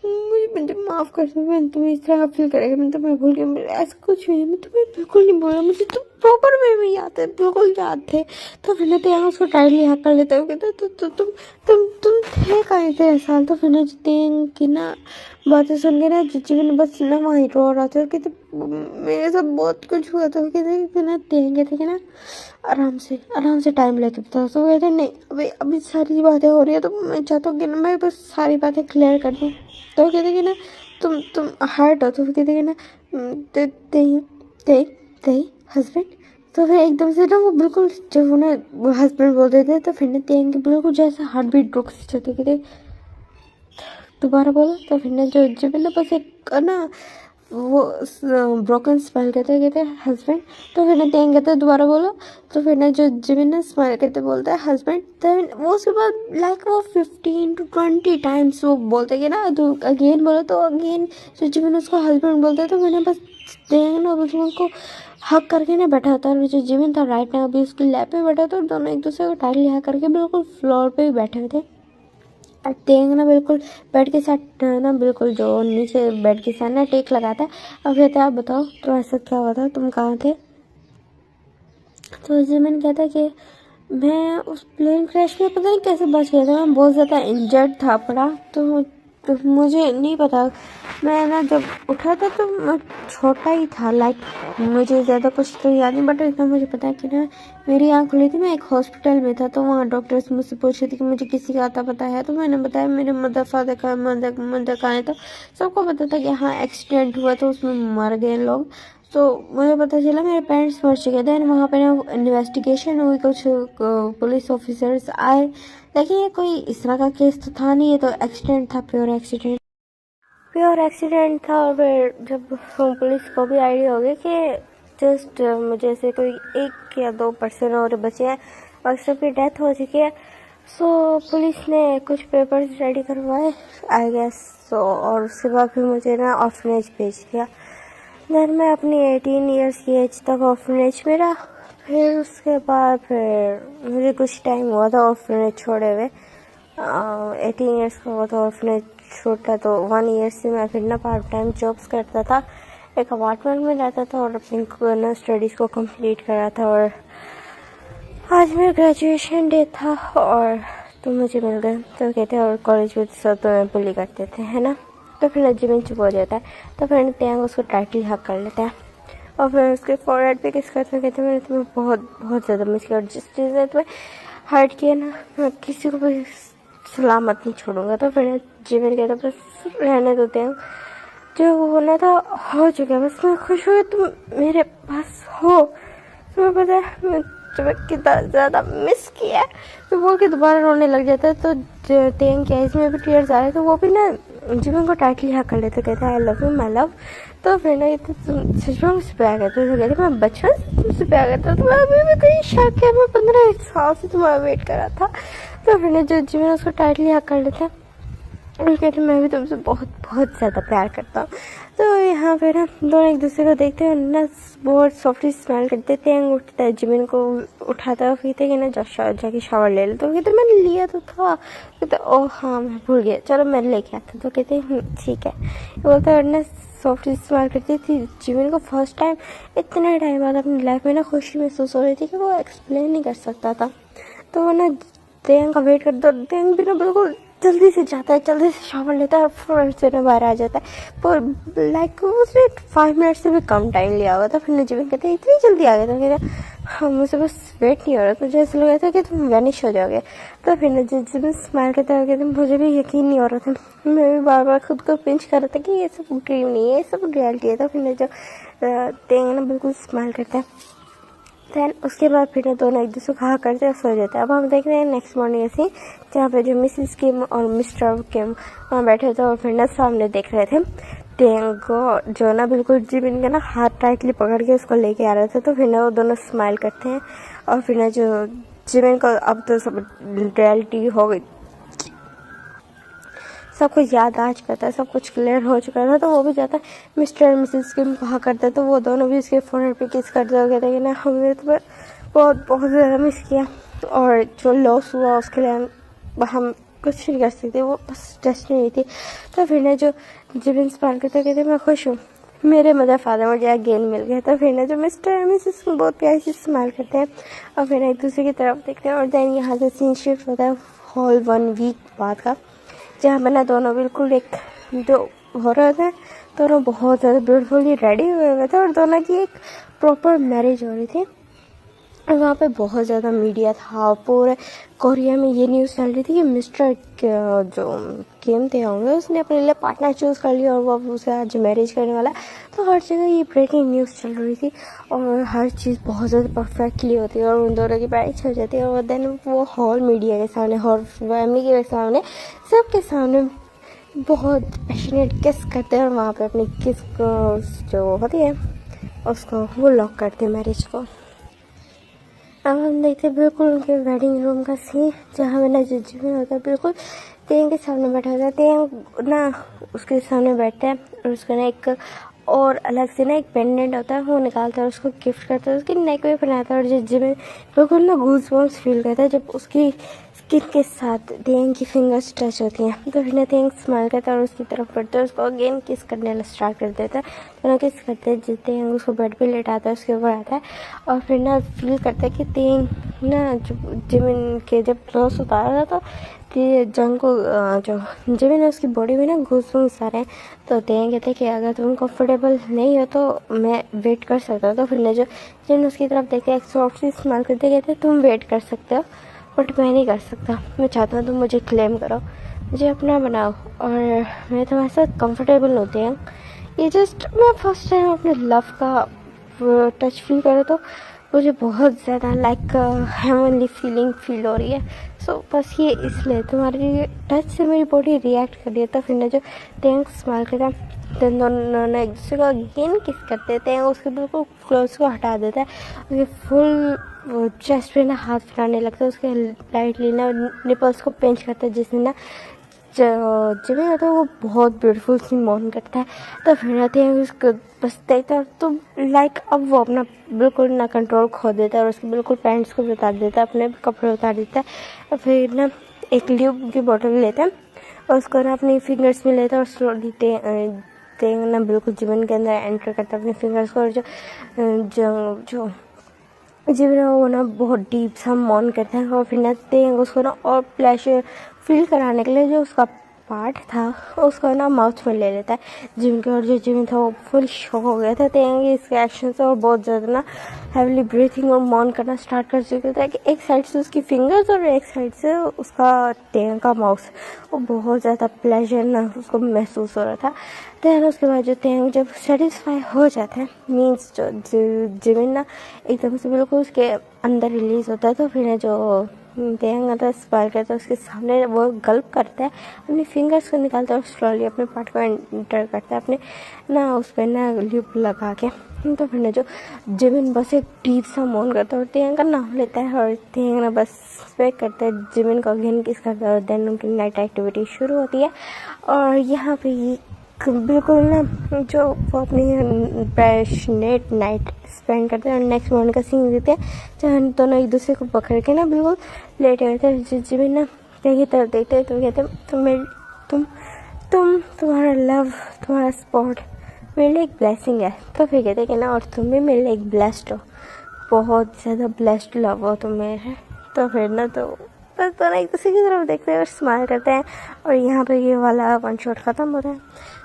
मुझे माफ़ कर दो, मैं तुम्हें इस तरह फील करेगा, मैं तुम्हें भूल गया। ऐसा कुछ नहीं, मैं तुम्हें बिल्कुल नहीं बोला। मुझे तो प्रॉपर वे में याद है, बिल्कुल याद थे। तो फिर तो यहाँ उसको टाइटली हक कर लेते हो, कहते तो तुम थे कहाँ इतने साल। तो फिर जितेन की ना बातें सुन के ना जीजी ने बस ना वहीं रो रहा था। कहते मेरे साथ बहुत कुछ हुआ था। कहते ना देंगे थे कि ना आराम से टाइम लेके बता। तो कहते नहीं, अभी सारी बातें हो रही है, तो मैं चाहता हूँ कि ना मैं बस सारी बातें क्लियर कर दूँ। तो कहते कि ना तुम हर्ट हो। तो कहते कि ना ते हस्बैंड। तो फिर एकदम से ना वो बिल्कुल जब वो ना हस्बैंड बोल देते, तो फिर ना तेंगे बिल्कुल जैसे हार्ट बीट रुक सी जाती। कहते दोबारा बोलो। तो फिर ना जो जब ना बस एक ना वो ब्रोकन स्माइल कहते हस्बैंड। तो फिर ना तेंग कहते दोबारा बोलो। तो फिर ना जो जिमिन ना स्माइल करते बोलता है हस्बैंड। देन वो उसके बाद लाइक वो 15 to 20 टाइम्स वो बोलते कि ना, तो अगेन बोलो। तो अगेन जो जिमिन उसको हस्बैंड बोलता है। तो मैंने बस तेंग ना बस उनको हक करके ना बैठा था। और जो जिमिन था राइट ना अभी उसकी लैप पे बैठा था, और दोनों एक दूसरे को टाइटली हक करके बिल्कुल फ्लोर पे ही बैठे हुए थे। टेंग ना बिल्कुल बेड के साथ ना बिल्कुल जो नीचे बेड के साथ ना टेक लगाता है। अब कहते आप बताओ तो ऐसा क्या हुआ था, तुम कहाँ थे। तो जिमिन कहता है कि मैं उस प्लेन क्रैश में पता नहीं कैसे बच गया था, मैं बहुत ज़्यादा इंजर्ड था पड़ा। तो तो मुझे नहीं पता, मैं ना जब उठा था तो मैं छोटा ही था, लाइक मुझे ज़्यादा कुछ तो याद नहीं, बट इतना मुझे पता है कि ना मेरी आँख खुली थी, मैं एक हॉस्पिटल में था, तो वहाँ डॉक्टर्स मुझसे पूछ रहे थे कि मुझे किसी का आता पता है, तो मैंने बताया मेरे मदर फादर का मदर का है, तो सबको पता था कि हाँ एक्सीडेंट हुआ तो उसमें मर गए लोग। तो मुझे पता चला मेरे पेरेंट्स मर चुके थे। वहाँ पे ना इन्वेस्टिगेशन हुई, कुछ पुलिस ऑफिसर्स आए, लेकिन ये कोई इस तरह का केस तो था नहीं, ये तो एक्सीडेंट था, प्योर एक्सीडेंट था। और फिर जब पुलिस को भी आइडिया हो गया कि जस्ट मुझे से कोई 1 या 2% और बचे हैं और सबकी डेथ हो चुकी है, सो पुलिस ने कुछ पेपर्स रेडी करवाए आई गेस, सो और उसके बाद फिर मुझे ना ऑर्फनेज भेज दिया। देन मैं अपनी 18 ईयर्स की एज तक ऑर्फनेज में रहा। फिर उसके बाद फिर मुझे कुछ टाइम हुआ था ऑर्फनेज छोड़े हुए, 18 ईयर्स का हुआ था ऑर्फनेज छोटा, तो 1 ईयर से मैं फिर ना पार्ट टाइम जॉब्स करता था, एक अपार्टमेंट में रहता था और अपनी ना स्टडीज़ को कंप्लीट करा था। और आज मेरा ग्रेजुएशन डे था और तो मुझे मिल गए, तो कहते हैं और कॉलेज में सब तो मैं बुली करते थे, है ना, तो फिर नजमीन चुप हो जाता है, तो फिर त्यांग उसको टाइटली हक कर लेता है और फिर उसके फॉरहेड पे किस करते कहते हैं मैंने तुम्हें बहुत बहुत ज़्यादा मिस किया और जिस चीज़ ने तुम्हें हर्ट किया ना मैं किसी को भी सलामत नहीं छोड़ूंगा। तो फिर जिमिन कहता बस रहने देते हैं, जो होना था हो चुका, बस मैं खुश हूँ तुम मेरे पास हो, तुम्हें पता है मैं तुम्हें कितना ज़्यादा मिस किया है। तो बोल के दोबारा रोने लग जाता है, तो तेंग के आइज में भी टीयर्स आ रहे, तो वो भी ना जिमिन को टाइटली हाँ कर लेते, कहता है I love you my love. तो फिर ना ये तो तुम सच में मुझसे प्यार करते हो, तो कहते मैं बचपन से तुमसे प्यार करता हूँ, तुम्हें अभी भी कोई शक है, मैं 15 साल से तुम्हारा वेट कर रहा था। तो फिर ना जो जिमिन उसको टाइटली हाँ कर लेता है और कहते मैं भी तुमसे बहुत बहुत ज़्यादा प्यार करता हूँ। तो यहाँ पे ना दोनों एक दूसरे को देखते हैं ना बहुत सॉफ्टली स्मेल करते थे, उठता है जिमिन को उठाता है, कहते कि ना जाके शावर ले लो, तो कहते मैंने लिया तो था, कहते ओह हाँ मैं भूल गया, चलो मैं लेके आता, तो कहते ठीक है, बोलते और ना सॉफ्टली स्मेल करती थी। जिमिन को फर्स्ट टाइम इतने टाइम बाद अपनी लाइफ में ना खुशी महसूस हो रही थी कि वो एक्सप्लेन नहीं कर सकता था। तो वो ना तेंग का वेट करता, तेंग भी ना बिल्कुल जल्दी से जाता है, जल्दी से शावर लेता है, फिर से ना बाहर आ जाता है, पर लाइक उसने 5 मिनट से भी कम टाइम लिया हुआ था। फिर नजीब कहते हैं इतनी जल्दी आ गया था, कहते हाँ मुझे बस वेट नहीं हो रहा, मुझे ऐसा लग रहा था कि तुम वैनिश हो जाओगे। तो फिर नजीब स्माइल करते हुए कहते मुझे भी यकीन नहीं हो रहा था, मैं भी बार बार खुद को पिंच कर रहा था कि ये सब ड्रीम नहीं है, ये सब रियलिटी है। तो फिर जो तेंग ना बिल्कुल स्माइल करता है। दैन उसके बाद फिर दोनों एक दूसरे को कहा करते हैं, सो जाते हैं। अब हम देख रहे हैं नेक्स्ट मॉर्निंग ऐसे, जहाँ पे जो मिसिस किम और मिस्टर किम वहाँ बैठे थे और फिर ना सामने देख रहे थे टेंग को, जो ना बिल्कुल जिमिन का ना हाथ टाइटली पकड़ के उसको लेके आ रहे थे। तो फिर ना वो दोनों स्माइल करते हैं और फिर ना जो जिमिन को अब तो सब रियलिटी हो गई, सब कुछ याद आ चुका था, सब कुछ क्लियर हो चुका था, तो वो भी जाता है मिस्टर और मिसेस किम कहा करते, तो वो दोनों भी उसके फोन पे किस करते हो, कहते हैं कि ना हमने तो बहुत बहुत ज़्यादा मिस किया और जो लॉस हुआ उसके लिए हम कुछ नहीं कर सकते, वो बस डेस्टिनी थी। तो फिर ना जो जिमिन स्माइल करते कहते मैं खुश हूँ, मेरे मदर फादर मुझे अगेन मिल गए। तो फिर ना जो मिस्टर और मिसेस बहुत प्यारी से स्माइल करते हैं और फिर एक दूसरे की तरफ देखते हैं। और देन यहाँ से सीन शिफ्ट होता है हॉल 1 वीक बाद का, जहाँ पे ना दोनों बिल्कुल एक जो हो रहे थे, दोनों बहुत ज़्यादा ब्यूटीफुली रेडी हुए हुए थे और दोनों की एक प्रॉपर मैरिज हो रही थी। और वहाँ पे बहुत ज़्यादा मीडिया था, पूरे कोरिया में ये न्यूज़ चल रही थी कि मिस्टर जो किम थे होंगे उसने अपने लिए पार्टनर चूज़ कर लिया और वो उसे आज मैरिज करने वाला है। तो हर जगह ये ब्रेकिंग न्यूज़ चल रही थी और हर चीज़ बहुत ज़्यादा परफेक्टली होती है और उन दोनों की मैरिज हो जाती है। और देन वो हॉल मीडिया के सामने, हॉल फैमिली के सामने, सबके सामने बहुत पैशनेट किस करते हैं और वहाँ पे अपनी किस को जो होती है उसको वो लॉक करते हैं मैरिज को। अब हम देखते हैं बिल्कुल उनके वेडिंग रूम का सीन, जहाँ में ना जज में होता है, बिल्कुल तेंग के सामने बैठा होता है, तेंग ना उसके सामने बैठता है और उसका ना एक और अलग से ना एक पेंडेंट होता है, वो निकालता है और उसको गिफ्ट करता है, उसकी नेक पे पहनाता है और जज में बिल्कुल ना गूज़बम्स फील करता है जब उसकी स्किन के साथ तेंग की फिंगर्स टच होती हैं। तो फिर तेंग स्माइल करता है और उसकी तरफ बढ़ता है, उसको अगेन किस करने स्टार्ट कर देता है। दोनों किस करते हैं, तेंग उसको बेड पे लेटाता है, उसके ऊपर आता है और फिर ना फील करता है कि तेंग ना जिमिन के जब क्लोथ उतारा था तो जंग को जो जिमिन है उसकी बॉडी में ना घूस आ रहे हैं। तो तेंग कहते हैं कि अगर तुम कंफर्टेबल नहीं हो तो मैं वेट कर सकता हूँ। तो फिर जो जिमिन उसकी तरफ देख के एक सॉफ्ट सी स्माइल करते कहते तुम वेट कर सकते हो बट मैं नहीं कर सकता। मैं चाहता हूँ तुम मुझे क्लेम करो, मुझे अपना बनाओ और मैं तुम्हारे साथ कंफर्टेबल होती हूँ। ये जस्ट मैं फर्स्ट टाइम अपने लव का टच फील करो तो मुझे बहुत ज़्यादा लाइक हेवनली फीलिंग फील हो रही है। सो बस ये इसलिए तुम्हारी टच से मेरी बॉडी रिएक्ट कर रही है। तो फिर जो थैंक्स स्माइल करता है तो दोनों एक दूसरे को अगेन किस कर देते हैं, उसके बिल्कुल क्लोज को हटा देता है, उसके फुल चेस्ट पे ना हाथ फैलाने लगता है, उसके लाइटली ना निपल्स को पिंच करता है जिससे ना जिमिन होता है वो बहुत ब्यूटीफुल सी मौन करता है। तो फिर आते हैं उसको बस देखता है तो लाइक अब वो अपना बिल्कुल ना कंट्रोल खो देता है और उसके बिल्कुल पैंट्स को भी उतार देता है, अपने कपड़े उतार देता है और फिर ना एक ल्यूब की बोतल लेता है और उसको ना अपनी फिंगर्स में लेता है और स्लोली तेंग ना बिल्कुल जिमिन के अंदर एंटर करता है अपने फिंगर्स को। और जो जिमिन वो ना बहुत डीप सा मौन करता है और फिर ना तेंग उसको ना और प्लेजर फील कराने के लिए जो उसका पार्ट था उसको ना माउथ में ले लेता है जिमिन के। और जो जिमिन था वो फुल शॉक हो गया था तेंग इसके एक्शन से और बहुत ज़्यादा ना हैवली ब्रीथिंग और मौन करना स्टार्ट कर चुका था कि एक साइड से उसकी फिंगर्स और एक साइड से उसका तेंग का माउथ, वो बहुत ज़्यादा प्लेजर ना उसको महसूस हो रहा था। देन उसके बाद जो तेंग जब सेटिस्फाई हो जाता है मीन्स जो जिमिन ना एकदम से बिल्कुल उसके अंदर रिलीज होता है। तो फिर जो तेंग आता है स्पाइल करता है उसके सामने, वो गल्प करता है, अपने फिंगर्स को निकालता है और स्लोली अपने पार्ट को एंटर करता है अपने ना उस पर ना ल्यूप लगा के। तो फिर जो जिमिन बस एक डीप सा मौन करता है और तेंग का नाम लेता है और तेंग ना बस स्पेक करता है जिमिन को अगेन किस करता है और देन उनकी नाइट एक्टिविटी शुरू होती है। और यहाँ पे बिल्कुल ना जो वो अपनी पैशनेट नाइट स्पेंड करते हैं और नेक्स्ट मॉर्निंग का सीन देते हैं जहाँ दोनों एक दूसरे को पकड़ के ना बिल्कुल लेटे रहते हैं। जिमिन ना कहीं तरफ देखते हैं तो कहते हैं तुम्हारा लव, तुम्हारा स्पॉट मेरे लिए एक ब्लेसिंग है। तो फिर कहते हैं कि ना और तुम भी मेरे लिए एक ब्लेस्ड हो, बहुत ज़्यादा ब्लेस्ड लव हो तुम मेरे। तो फिर ना तो बस दोनों एक दूसरे की तरफ देखते हैं और स्माइल करते हैं और यहाँ पे ये वाला वन शॉट ख़त्म होता है।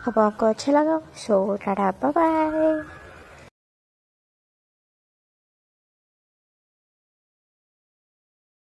अब आपको अच्छा लगा सो टाटा बाय बाय।